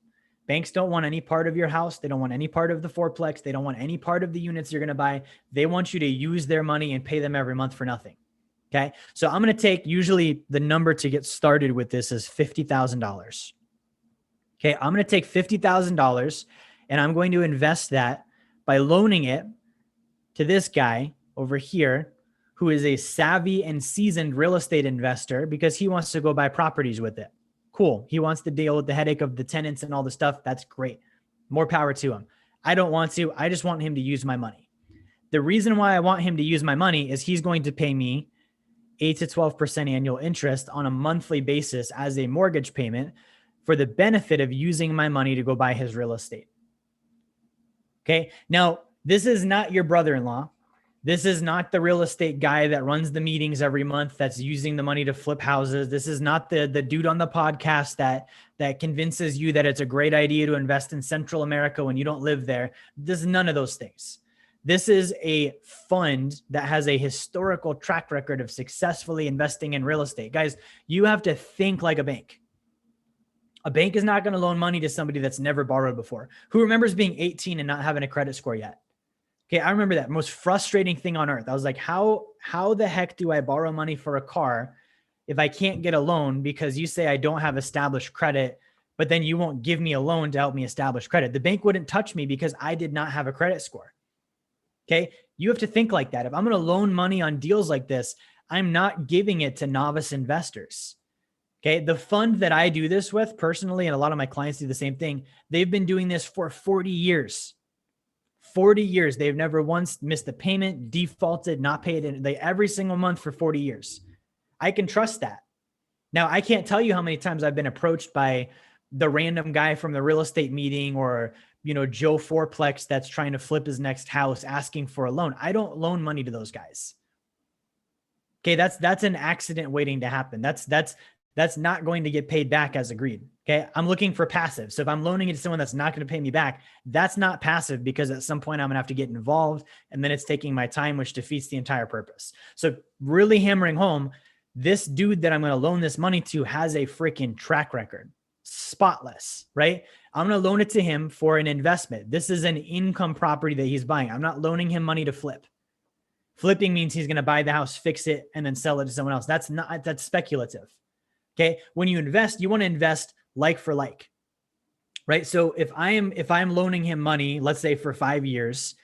Banks don't want any part of your house. They don't want any part of the fourplex. They don't want any part of the units you're going to buy. They want you to use their money and pay them every month for nothing. Okay. So I'm going to take, usually the number to get started with this is $50,000. Okay. I'm going to take $50,000 and I'm going to invest that by loaning it to this guy over here, who is a savvy and seasoned real estate investor because he wants to go buy properties with it. Cool. He wants to deal with the headache of the tenants and all the stuff. That's great. More power to him. I don't want to. I just want him to use my money. The reason why I want him to use my money is he's going to pay me 8 to 12% annual interest on a monthly basis as a mortgage payment for the benefit of using my money to go buy his real estate. Okay. Now, this is not your brother-in-law. This is not the real estate guy that runs the meetings every month that's using the money to flip houses. This is not the dude on the podcast that convinces you that it's a great idea to invest in Central America when you don't live there. This is none of those things. This is a fund that has a historical track record of successfully investing in real estate. Guys, you have to think like a bank. A bank is not going to loan money to somebody that's never borrowed before. Who remembers being 18 and not having a credit score yet? Okay, I remember that most frustrating thing on earth. I was like, how the heck do I borrow money for a car if I can't get a loan because you say I don't have established credit, but then you won't give me a loan to help me establish credit? The bank wouldn't touch me because I did not have a credit score. Okay, you have to think like that. If I'm going to loan money on deals like this, I'm not giving it to novice investors. Okay, the fund that I do this with personally, and a lot of my clients do the same thing, they've been doing this for 40 years. 40 years. They've never once missed a payment, defaulted, not paid in every single month for 40 years. I can trust that. Now, I can't tell you how many times I've been approached by the random guy from the real estate meeting or, Joe Fourplex that's trying to flip his next house asking for a loan. I don't loan money to those guys. Okay. That's an accident waiting to happen. That's not going to get paid back as agreed. Okay. I'm looking for passive. So if I'm loaning it to someone that's not going to pay me back, that's not passive because at some point I'm going to have to get involved and then it's taking my time, which defeats the entire purpose. So really hammering home, this dude that I'm going to loan this money to has a freaking track record. Spotless, right? I'm going to loan it to him for an investment. This is an income property that he's buying. I'm not loaning him money to flip. Flipping means he's going to buy the house, fix it, and then sell it to someone else. That's speculative. Okay. When you invest, you want to invest like for like, right? So if I'm loaning him money, let's say for 5 years,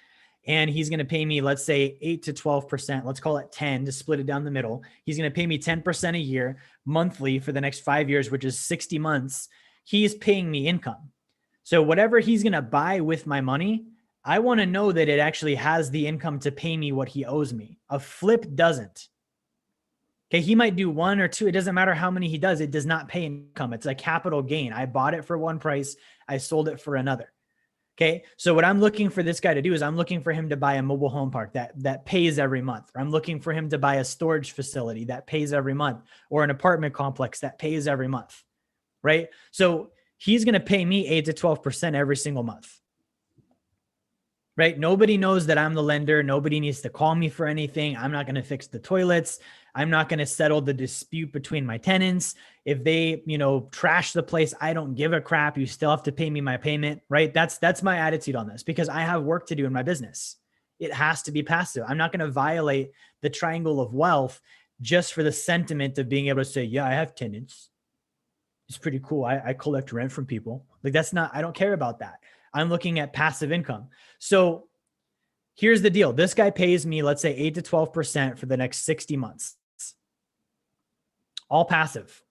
and he's going to pay me, let's say 8 to 12%, let's call it 10 to split it down the middle. He's going to pay me 10% a year monthly for the next 5 years, which is 60 months. He's paying me income. So whatever he's going to buy with my money, I want to know that it actually has the income to pay me what he owes me. A flip doesn't. Okay, he might do 1 or 2. It doesn't matter how many he does. It does not pay income. It's a capital gain. I bought it for one price. I sold it for another. Okay, so what I'm looking for this guy to do is I'm looking for him to buy a mobile home park that pays every month. Or I'm looking for him to buy a storage facility that pays every month, or an apartment complex that pays every month, right? So he's going to pay me 8 to 12% every single month. Right? Nobody knows that I'm the lender. Nobody needs to call me for anything. I'm not going to fix the toilets. I'm not going to settle the dispute between my tenants. If they, trash the place, I don't give a crap. You still have to pay me my payment, right? That's my attitude on this because I have work to do in my business. It has to be passive. I'm not going to violate the triangle of wealth just for the sentiment of being able to say, yeah, I have tenants. It's pretty cool. I collect rent from people. Like that's not, I don't care about that. I'm looking at passive income. So here's the deal. This guy pays me, let's say 8 to 12% for the next 60 months, all passive.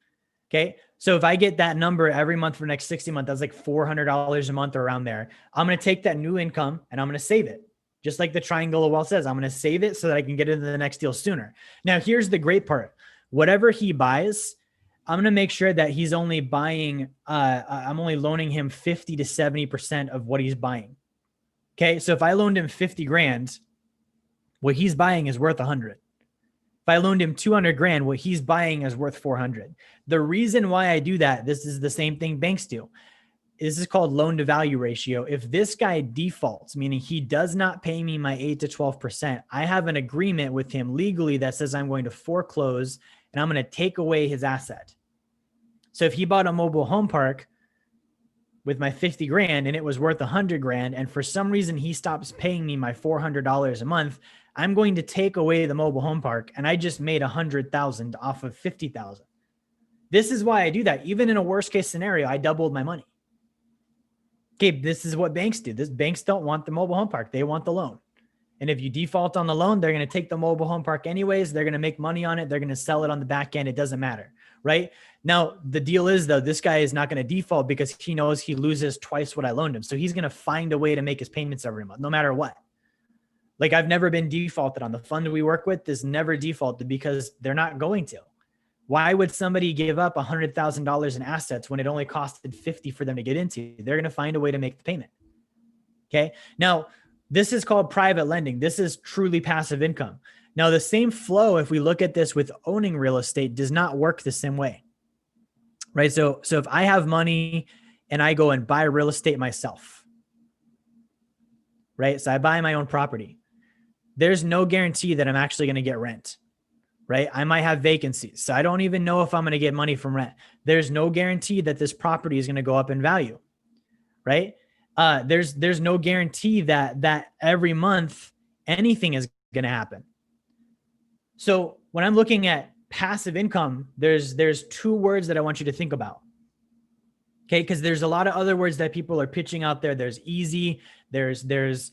Okay. So if I get that number every month for the next 60 months, that's like $400 a month or around there. I'm going to take that new income and I'm going to save it. Just like the triangle of wealth says, I'm going to save it so that I can get into the next deal sooner. Now, here's the great part. Whatever he buys, I'm going to make sure that he's only buying, I'm only loaning him 50 to 70% of what he's buying. Okay. So if I loaned him 50 grand, what he's buying is worth 100. If I loaned him 200 grand, what he's buying is worth 400. The reason why I do that, this is the same thing banks do. This is called loan to value ratio. If this guy defaults, meaning he does not pay me my 8 to 12%, I have an agreement with him legally that says I'm going to foreclose and I'm going to take away his asset. So if he bought a mobile home park with my 50 grand and it was worth 100 grand, and for some reason he stops paying me my $400 a month, I'm going to take away the mobile home park and I just made 100,000 off of 50,000. This is why I do that. Even in a worst case scenario, I doubled my money. Okay, this is what banks do. Banks don't want the mobile home park. They want the loan. And if you default on the loan, they're going to take the mobile home park anyways. They're going to make money on it. They're going to sell it on the back end. It doesn't matter, right? Now, the deal is though, this guy is not going to default because he knows he loses twice what I loaned him. So he's going to find a way to make his payments every month, no matter what. Like I've never been defaulted on. The fund we work with is never defaulted because they're not going to. Why would somebody give up $100,000 in assets when it only costed 50 for them to get into? They're going to find a way to make the payment. Okay. Now, this is called private lending. This is truly passive income. Now, the same flow, if we look at this with owning real estate, does not work the same way, right? So if I have money and I go and buy real estate myself, right? So I buy my own property. There's no guarantee that I'm actually going to get rent. Right? I might have vacancies. So I don't even know if I'm going to get money from rent. There's no guarantee that this property is going to go up in value. Right? There's no guarantee that every month anything is going to happen. So when I'm looking at passive income, there's two words that I want you to think about. Okay? Because there's a lot of other words that people are pitching out there. There's easy, there's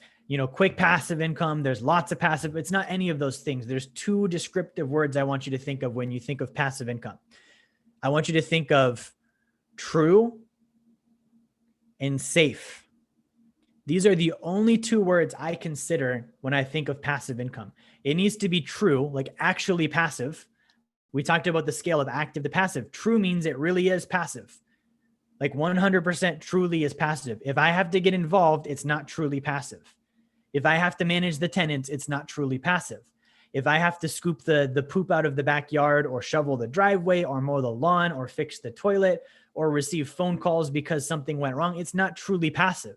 quick passive income. There's lots of passive. It's not any of those things. There's two descriptive words I want you to think of when you think of passive income. I want you to think of true and safe. These are the only two words I consider when I think of passive income. It needs to be true, like actually passive. We talked about the scale of active to passive. True means it really is passive. Like 100% truly is passive. If I have to get involved, it's not truly passive. If I have to manage the tenants, it's not truly passive. If I have to scoop the poop out of the backyard or shovel the driveway or mow the lawn or fix the toilet or receive phone calls because something went wrong, it's not truly passive.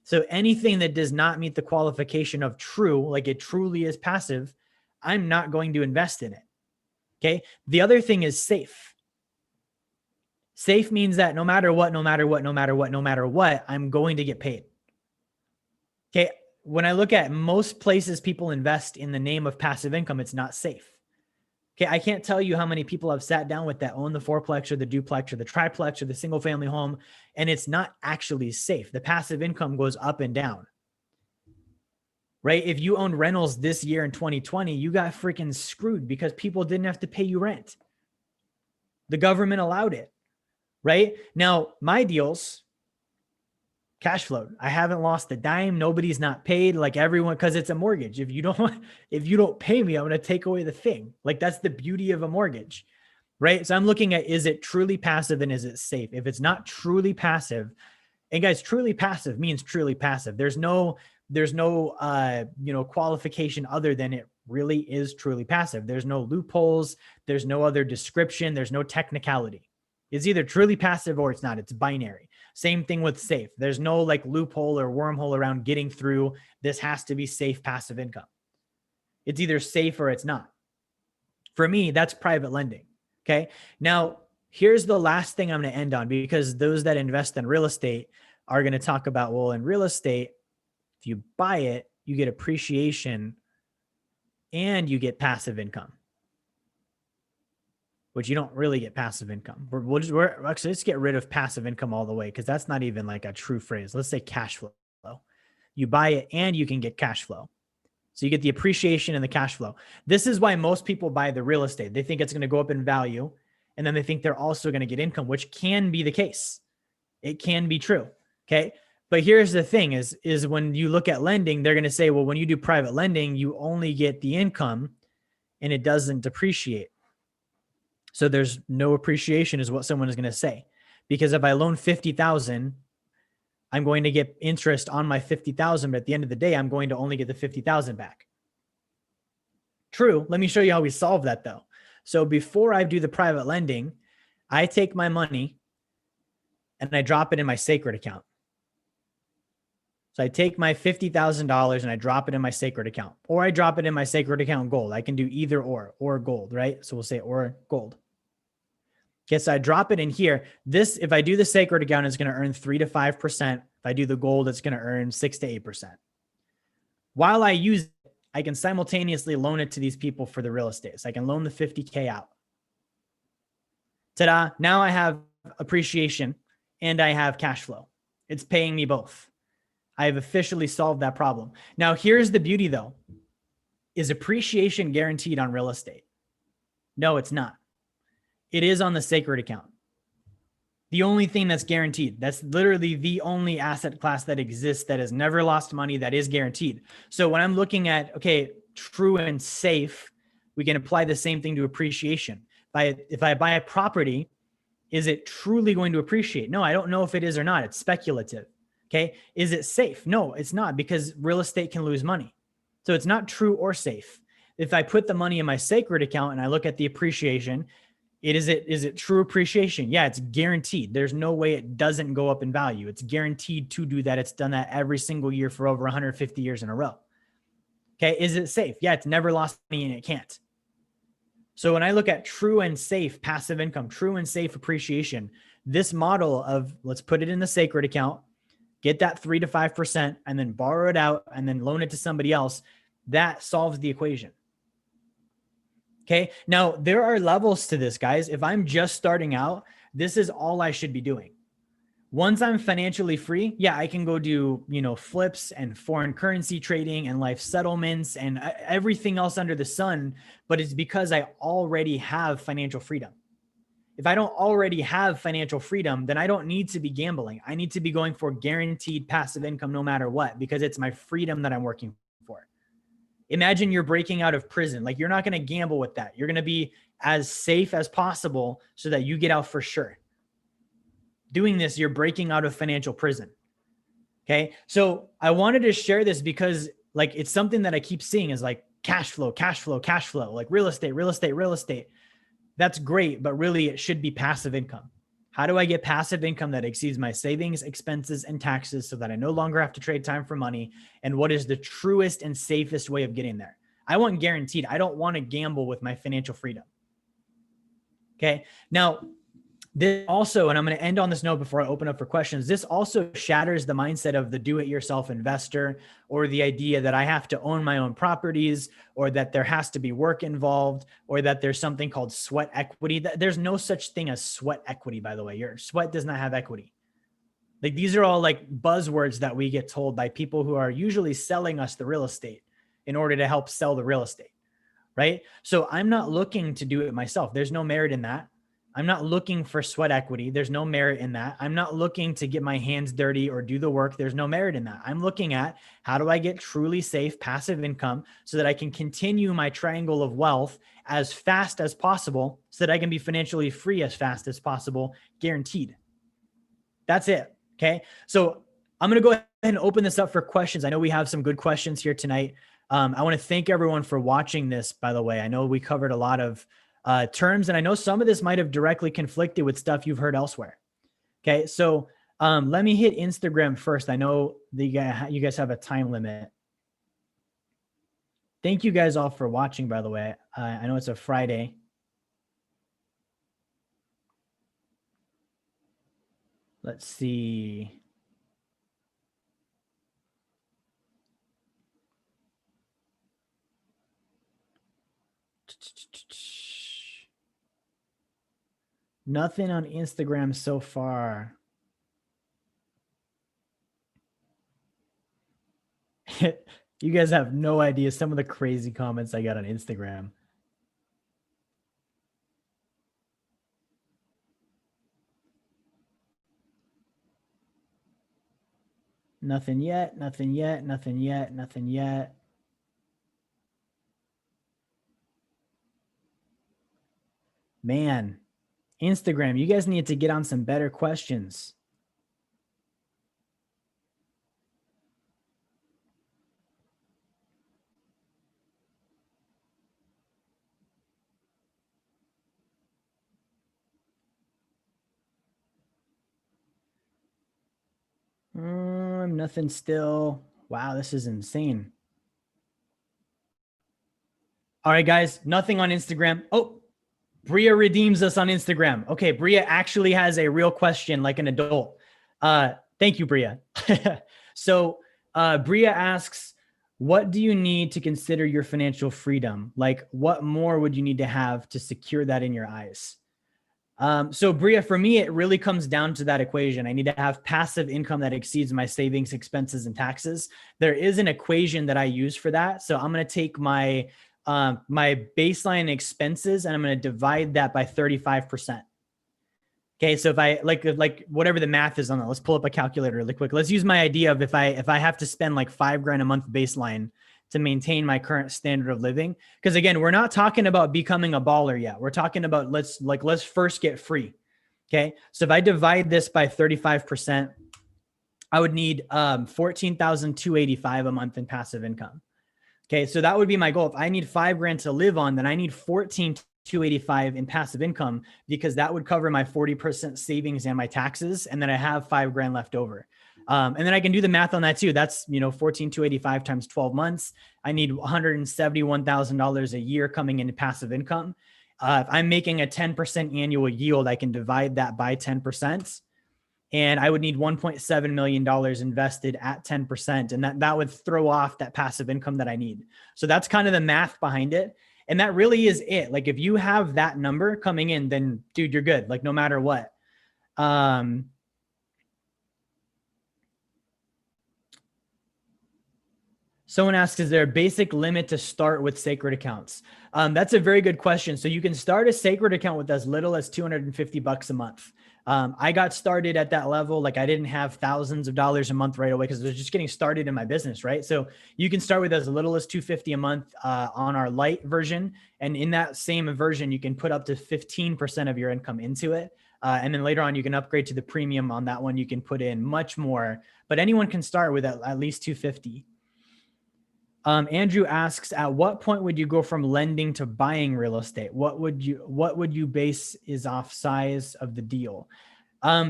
So anything that does not meet the qualification of true, like it truly is passive, I'm not going to invest in it. Okay. The other thing is safe. Safe means that no matter what, I'm going to get paid. Okay. When I look at most places people invest in the name of passive income, it's not safe. Okay. I can't tell you how many people I've sat down with that own the fourplex or the duplex or the triplex or the single family home, and it's not actually safe. The passive income goes up and down, right? If you owned rentals this year in 2020, you got freaking screwed because people didn't have to pay you rent. The government allowed it, right? Now, my deals, cash flow. I haven't lost a dime. Nobody's not paid, like everyone, because it's a mortgage. If you don't pay me, I'm going to take away the thing. Like that's the beauty of a mortgage, right? So I'm looking at, is it truly passive and is it safe? If it's not truly passive, and guys, truly passive means truly passive. There's no qualification other than it really is truly passive. There's no loopholes. There's no other description. There's no technicality. It's either truly passive or it's not. It's binary. Same thing with safe. There's no like loophole or wormhole around getting through. This has to be safe passive income. It's either safe or it's not. For me, that's private lending. Okay. Now, here's the last thing I'm going to end on, because those that invest in real estate are going to talk about, well, in real estate, if you buy it, you get appreciation, and you get passive income, which you don't really get passive income. Actually, let's get rid of passive income all the way, because that's not even like a true phrase. Let's say cash flow. You buy it and you can get cash flow. So you get the appreciation and the cash flow. This is why most people buy the real estate. They think it's going to go up in value, and then they think they're also going to get income, which can be the case. It can be true. Okay. But here's the thing is when you look at lending, they're going to say, well, when you do private lending, you only get the income and it doesn't depreciate. So there's no appreciation is what someone is going to say. Because if I loan 50,000, I'm going to get interest on my 50,000, but at the end of the day, I'm going to only get the 50,000 back. True. Let me show you how we solve that though. So before I do the private lending, I take my money and I drop it in my sacred account. So I take my $50,000 and I drop it in my sacred account, or I drop it in my sacred account gold. I can do either or gold, right? So we'll say or gold. Okay, so I drop it in here. This, if I do the sacred account, it's going to earn 3 to 5%. If I do the gold, it's going to earn 6 to 8%. While I use it, I can simultaneously loan it to these people for the real estate. So I can loan the 50K out. Ta-da! Now I have appreciation and I have cash flow. It's paying me both. I have officially solved that problem. Now, here's the beauty though. Is appreciation guaranteed on real estate? No, it's not. It is on the sacred account. The only thing that's guaranteed. That's literally the only asset class that exists that has never lost money, that is guaranteed. So when I'm looking at, okay, true and safe, we can apply the same thing to appreciation. If I buy a property, is it truly going to appreciate? No, I don't know if it is or not. It's speculative. Okay. Is it safe? No, it's not, because real estate can lose money. So it's not true or safe. If I put the money in my sacred account and I look at the appreciation, is it true appreciation? Yeah, it's guaranteed. There's no way it doesn't go up in value. It's guaranteed to do that. It's done that every single year for over 150 years in a row. Okay. Is it safe? Yeah, it's never lost money and it can't. So when I look at true and safe passive income, true and safe appreciation, this model of let's put it in the sacred account, get that 3 to 5%, and then borrow it out and then loan it to somebody else, that solves the equation. Okay. Now there are levels to this, guys. If I'm just starting out, this is all I should be doing. Once I'm financially free, yeah, I can go do, flips and foreign currency trading and life settlements and everything else under the sun. But it's because I already have financial freedom. If I don't already have financial freedom, then I don't need to be gambling. I need to be going for guaranteed passive income no matter what, because it's my freedom that I'm working for. Imagine you're breaking out of prison. Like, you're not going to gamble with that. You're going to be as safe as possible so that you get out for sure. Doing this, you're breaking out of financial prison. Okay. So I wanted to share this because it's something that I keep seeing is like cash flow, like real estate. That's great, but really it should be passive income. How do I get passive income that exceeds my savings, expenses, and taxes so that I no longer have to trade time for money? And what is the truest and safest way of getting there? I want guaranteed. I don't want to gamble with my financial freedom. Okay. Now, this also, and I'm going to end on this note before I open up for questions, this also shatters the mindset of the do-it-yourself investor, or the idea that I have to own my own properties, or that there has to be work involved, or that there's something called sweat equity. There's no such thing as sweat equity, by the way. Your sweat does not have equity. Like, these are all like buzzwords that we get told by people who are usually selling us the real estate in order to help sell the real estate, right? So I'm not looking to do it myself. There's no merit in that. I'm not looking for sweat equity. There's no merit in that. I'm not looking to get my hands dirty or do the work. There's no merit in that. I'm looking at how do I get truly safe passive income so that I can continue my triangle of wealth as fast as possible, so that I can be financially free as fast as possible, guaranteed. That's it. Okay. So I'm going to go ahead and open this up for questions. I know we have some good questions here tonight. I want to thank everyone for watching this, by the way. I know we covered a lot of terms, and I know some of this might have directly conflicted with stuff you've heard elsewhere. Okay. So let me hit Instagram first. I know you guys have a time limit. Thank you guys all for watching, by the way. I know it's a Friday. Let's see. Nothing on Instagram so far. You guys have no idea some of the crazy comments I got on Instagram. Nothing yet, nothing yet, nothing yet, nothing yet. Man, Instagram, you guys need to get on some better questions. Nothing still. Wow, this is insane. All right, guys, nothing on Instagram. Oh, Bria redeems us on Instagram. Okay, Bria actually has a real question like an adult. Thank you, Bria. So Bria asks, what do you need to consider your financial freedom? Like, what more would you need to have to secure that in your eyes? So Bria, for me, it really comes down to that equation. I need to have passive income that exceeds my savings, expenses, and taxes. There is an equation that I use for that. So I'm going to take my baseline expenses and I'm going to divide that by 35%. Okay. So if I like whatever the math is on that, let's pull up a calculator really quick. Let's use my idea of if I have to spend like $5,000 a month baseline to maintain my current standard of living. Because again, we're not talking about becoming a baller yet. We're talking about let's first get free. Okay. So if I divide this by 35%, I would need 14,285 a month in passive income. Okay. So that would be my goal. If I need $5,000 to live on, then I need 14,285 in passive income, because that would cover my 40% savings and my taxes. And then I have $5,000 left over. And then I can do the math on that too. That's, 14,285 times 12 months. I need $171,000 a year coming into passive income. If I'm making a 10% annual yield, I can divide that by 10%. And I would need $1.7 million invested at 10%. And that would throw off that passive income that I need. So that's kind of the math behind it. And that really is it. Like if you have that number coming in, then dude, you're good. Like no matter what. Someone asks, is there a basic limit to start with sacred accounts? That's a very good question. So you can start a sacred account with as little as $250 a month. I got started at that level. Like I didn't have thousands of dollars a month right away because I was just getting started in my business, right? So you can start with as little as $250 a month on our light version. And in that same version, you can put up to 15% of your income into it. And then later on, you can upgrade to the premium on that one. You can put in much more, but anyone can start with at least $250. Andrew asks, at what point would you go from lending to buying real estate? What would you base is off size of the deal?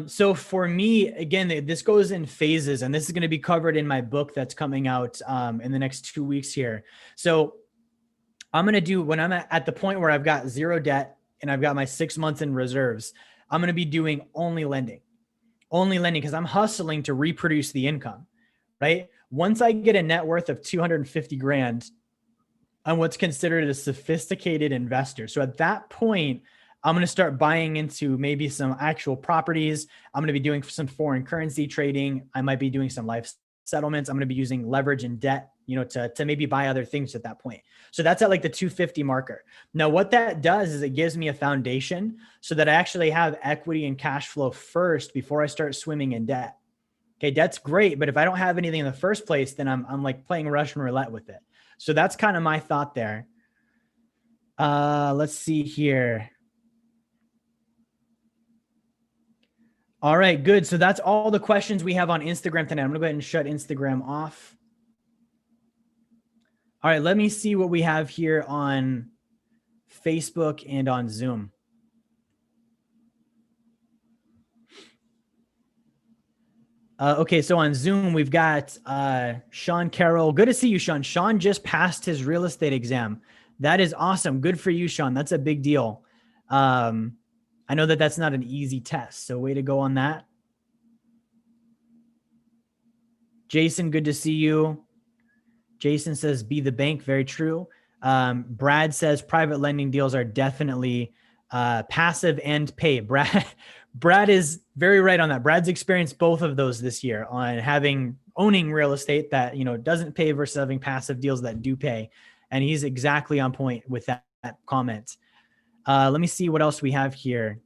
So for me, again, this goes in phases, and this is going to be covered in my book that's coming out in the next 2 weeks here. So I'm going to do, when I'm at the point where I've got zero debt and I've got my 6 months in reserves, I'm going to be doing only lending because I'm hustling to reproduce the income, right? Once I get a net worth of 250 grand, I'm what's considered a sophisticated investor. So at that point, I'm going to start buying into maybe some actual properties. I'm going to be doing some foreign currency trading. I might be doing some life settlements. I'm going to be using leverage and debt, to maybe buy other things at that point. So that's at like the 250 marker. Now, what that does is it gives me a foundation so that I actually have equity and cash flow first before I start swimming in debt. Okay, debt's great, but if I don't have anything in the first place, then I'm like playing Russian roulette with it. So that's kind of my thought there. Let's see here. All right, good. So that's all the questions we have on Instagram tonight. I'm gonna go ahead and shut Instagram off. All right, let me see what we have here on Facebook and on Zoom. Okay, so on Zoom, we've got Sean Carroll. Good to see you, Sean. Sean just passed his real estate exam. That is awesome. Good for you, Sean. That's a big deal. I know that that's not an easy test, so way to go on that. Jason, good to see you. Jason says, be the bank. Very true. Brad says private lending deals are definitely passive and pay. Brad is very right on that. Brad's experienced both of those this year on owning real estate that, doesn't pay versus having passive deals that do pay. And he's exactly on point with that comment. Let me see what else we have here.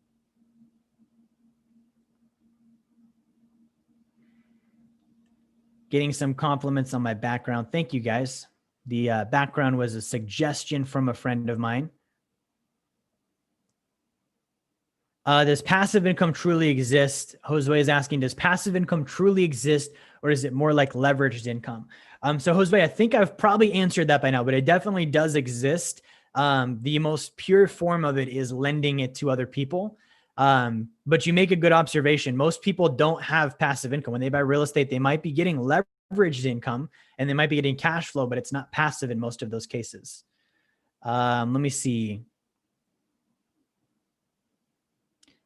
Getting some compliments on my background. Thank you guys. The background was a suggestion from a friend of mine. Does passive income truly exist? Josue is asking, does passive income truly exist, or is it more like leveraged income? So Josue, I think I've probably answered that by now, but it definitely does exist. The most pure form of it is lending it to other people. But you make a good observation. Most people don't have passive income. When they buy real estate, they might be getting leveraged income and they might be getting cash flow, but it's not passive in most of those cases. Let me see.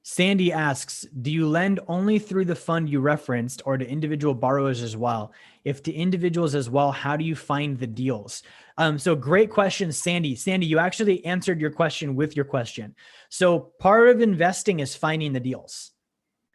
Sandy asks, do you lend only through the fund you referenced or to individual borrowers as well? If to individuals as well, how do you find the deals? So great question, Sandy. Sandy, you actually answered your question with your question. So part of investing is finding the deals.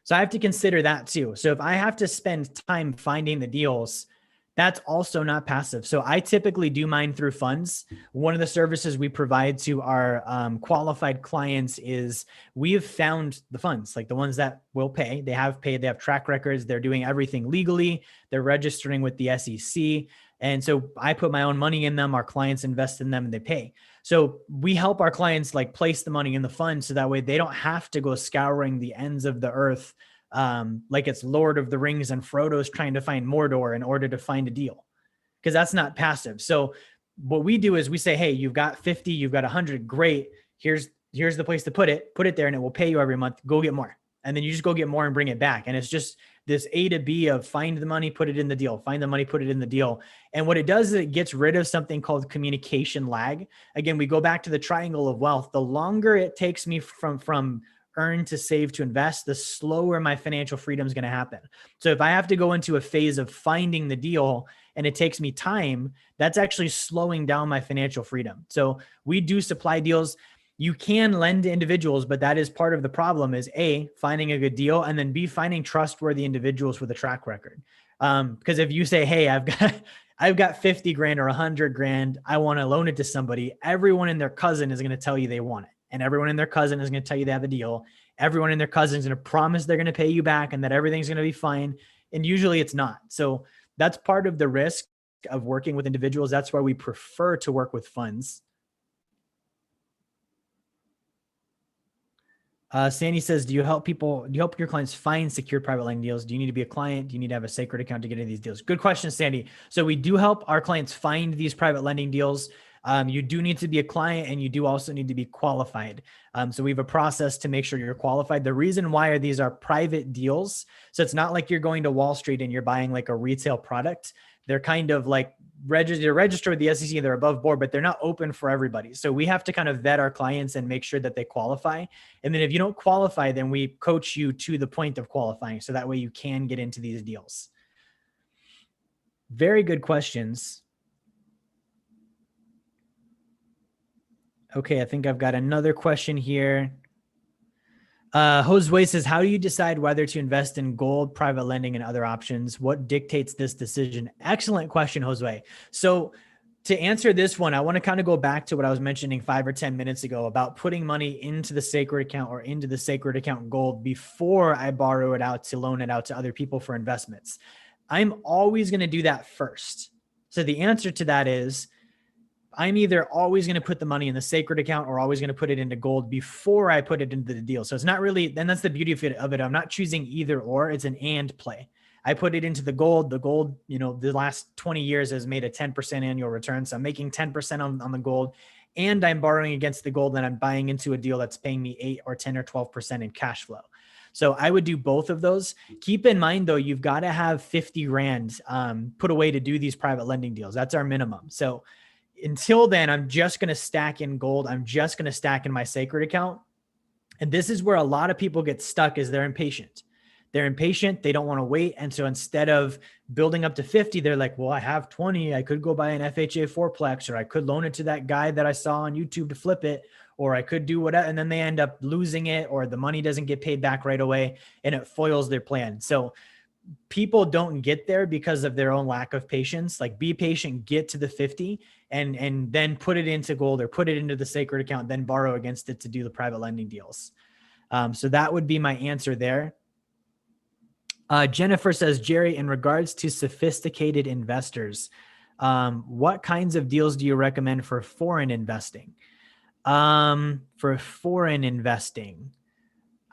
So I have to consider that too. So if I have to spend time finding the deals, that's also not passive. So I typically do mine through funds. One of the services we provide to our qualified clients is we have found the funds, like the ones that will pay. They have paid, they have track records. They're doing everything legally. They're registering with the SEC. And so I put my own money in them. Our clients invest in them and they pay. So we help our clients like place the money in the fund so that way they don't have to go scouring the ends of the earth like it's Lord of the Rings and Frodo's trying to find Mordor in order to find a deal, because that's not passive. So what we do is we say, hey, you've got 50, you've got 100, great. Here's the place to put it there and it will pay you every month. Go get more. And then you just go get more and bring it back. And it's just this A to B of find the money, put it in the deal, find the money, put it in the deal. And what it does is it gets rid of something called communication lag. Again, we go back to the triangle of wealth. The longer it takes me from earn to save to invest, the slower my financial freedom is going to happen. So if I have to go into a phase of finding the deal and it takes me time, that's actually slowing down my financial freedom. So we do supply deals. You can lend to individuals, but that is part of the problem is A, finding a good deal, and then B, finding trustworthy individuals with a track record. Because if you say, hey, I've got 50 grand or 100 grand, I want to loan it to somebody, everyone and their cousin is going to tell you they want it. And everyone and their cousin is going to tell you they have a deal. Everyone and their cousin is going to promise they're going to pay you back and that everything's going to be fine. And usually it's not. So that's part of the risk of working with individuals. That's why we prefer to work with funds. Sandy says, do you help your clients find secure private lending deals? Do you need to be a client? Do you need to have a sacred account to get into these deals? Good question, Sandy. So we do help our clients find these private lending deals. You do need to be a client and you do also need to be qualified. So we have a process to make sure you're qualified. The reason why these are private deals. So it's not like you're going to Wall Street and you're buying like a retail product. They're kind of like registered with the SEC. They're above board, but they're not open for everybody. So we have to kind of vet our clients and make sure that they qualify. And then if you don't qualify, then we coach you to the point of qualifying. So that way you can get into these deals. Very good questions. Okay, I think I've got another question here. Josue says, how do you decide whether to invest in gold, private lending, and other options? What dictates this decision? Excellent question, Josue. So to answer this one, I want to kind of go back to what I was mentioning 5 or 10 minutes ago about putting money into the sacred account or into the sacred account gold before I borrow it out to loan it out to other people for investments. I'm always going to do that first. So the answer to that is, I'm either always going to put the money in the sacred account or always going to put it into gold before I put it into the deal. So it's not really, then that's the beauty of it. I'm not choosing either or, it's an and play. I put it into the gold, the last 20 years has made a 10% annual return. So I'm making 10% on the gold and I'm borrowing against the gold and I'm buying into a deal that's paying me 8 or 10 or 12% in cash flow. So I would do both of those. Keep in mind though, you've got to have 50 grand put away to do these private lending deals. That's our minimum. So until then, I'm just going to stack in gold. I'm just going to stack in my sacred account. And this is where a lot of people get stuck is they're impatient. They're impatient. They don't want to wait. And so instead of building up to 50, they're like, well, I have 20. I could go buy an FHA fourplex, or I could loan it to that guy that I saw on YouTube to flip it, or I could do whatever. And then they end up losing it, or the money doesn't get paid back right away, and it foils their plan. So people don't get there because of their own lack of patience. Like, be patient, get to the 50, and then put it into gold or put it into the sacred account, then borrow against it to do the private lending deals. So that would be my answer there. Jennifer says, Jerry, in regards to sophisticated investors, what kinds of deals do you recommend for foreign investing? For foreign investing,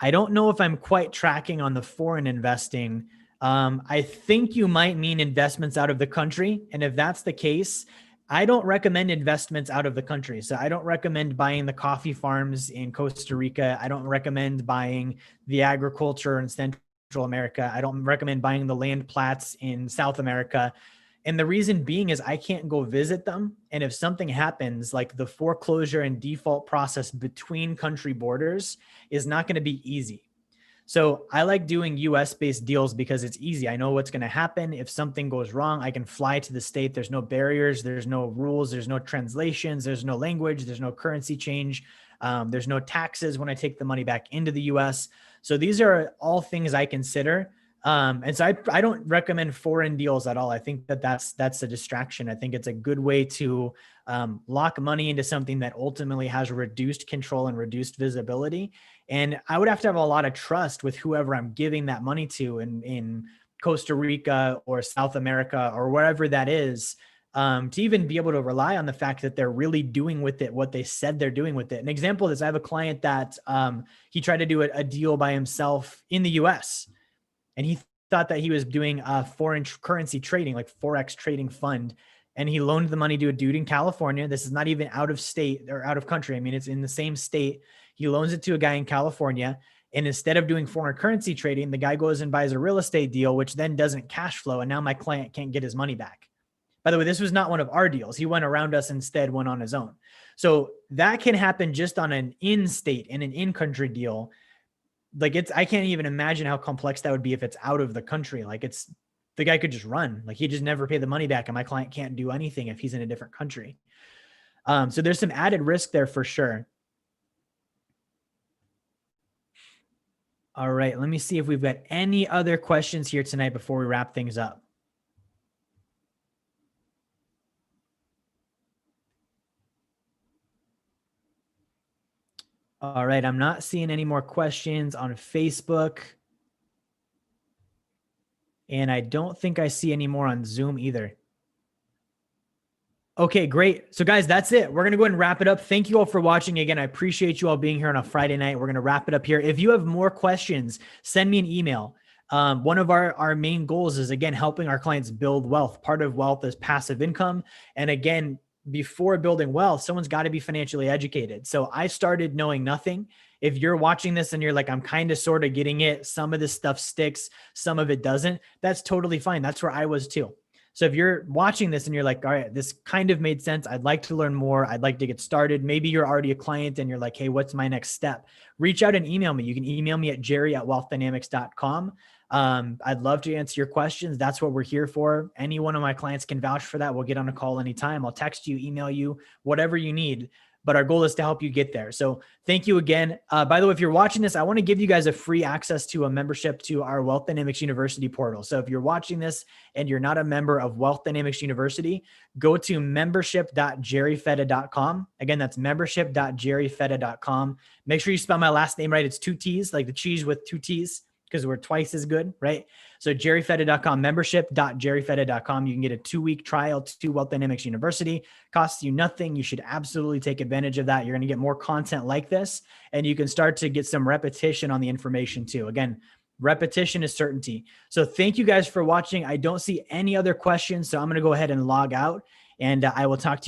I don't know if I'm quite tracking on the foreign investing. I think you might mean investments out of the country. And if that's the case, I don't recommend investments out of the country. So I don't recommend buying the coffee farms in Costa Rica. I don't recommend buying the agriculture in Central America. I don't recommend buying the land plats in South America. And the reason being is I can't go visit them. And if something happens, like the foreclosure and default process between country borders is not going to be easy. So I like doing US based deals because it's easy. I know what's going to happen. If something goes wrong, I can fly to the state. There's no barriers. There's no rules. There's no translations. There's no language. There's no currency change. There's no taxes when I take the money back into the US. So these are all things I consider. And so I don't recommend foreign deals at all. I think that's a distraction. I think it's a good way to lock money into something that ultimately has reduced control and reduced visibility. And I would have to have a lot of trust with whoever I'm giving that money to in Costa Rica or South America or wherever that is, to even be able to rely on the fact that they're really doing with it what they said they're doing with it. An example is I have a client that he tried to do a deal by himself in the US. And he thought that he was doing a foreign currency trading, like Forex trading fund. And he loaned the money to a dude in California. This is not even out of state or out of country. I mean, it's in the same state. He loans it to a guy in California. And instead of doing foreign currency trading, the guy goes and buys a real estate deal, which then doesn't cash flow. And now my client can't get his money back. By the way, this was not one of our deals. He went around us, instead went on his own. So that can happen just on an in-state and an in-country deal. Like, I can't even imagine how complex that would be if it's out of the country. Like, the guy could just run, like he just never pay the money back, and my client can't do anything if he's in a different country. So there's some added risk there for sure. All right, let me see if we've got any other questions here tonight before we wrap things up. All right, I'm not seeing any more questions on Facebook. And I don't think I see any more on Zoom either. Okay, great. So guys, that's it. We're going to go ahead and wrap it up. Thank you all for watching. Again, I appreciate you all being here on a Friday night. We're going to wrap it up here. If you have more questions, send me an email. One of our main goals is, again, helping our clients build wealth. Part of wealth is passive income. And again, before building wealth, someone's got to be financially educated. So I started knowing nothing. If you're watching this and you're like, I'm kind of sort of getting it, some of this stuff sticks, some of it doesn't, that's totally fine. That's where I was too. So if you're watching this and you're like, all right, this kind of made sense, I'd like to learn more, I'd like to get started. Maybe you're already a client and you're like, hey, what's my next step? Reach out and email me. You can email me at jerry@wealthdynamics.com. I'd love to answer your questions. That's what we're here for. Any one of my clients can vouch for that. We'll get on a call anytime. I'll text you, email you, whatever you need. But our goal is to help you get there. So thank you again. By the way, if you're watching this, I want to give you guys a free access to a membership to our Wealth Dynamics University portal. So if you're watching this and you're not a member of Wealth Dynamics University, go to membership.jerryfetta.com. Again, that's membership.jerryfetta.com. Make sure you spell my last name right. It's 2 T's, like the cheese with 2 T's, because we're twice as good, right? So jerryfetta.com, membership.jerryfetta.com. You can get a 2-week trial to Wealth Dynamics University. Costs you nothing. You should absolutely take advantage of that. You're going to get more content like this, and you can start to get some repetition on the information too. Again, repetition is certainty. So thank you guys for watching. I don't see any other questions, so I'm going to go ahead and log out, and I will talk to you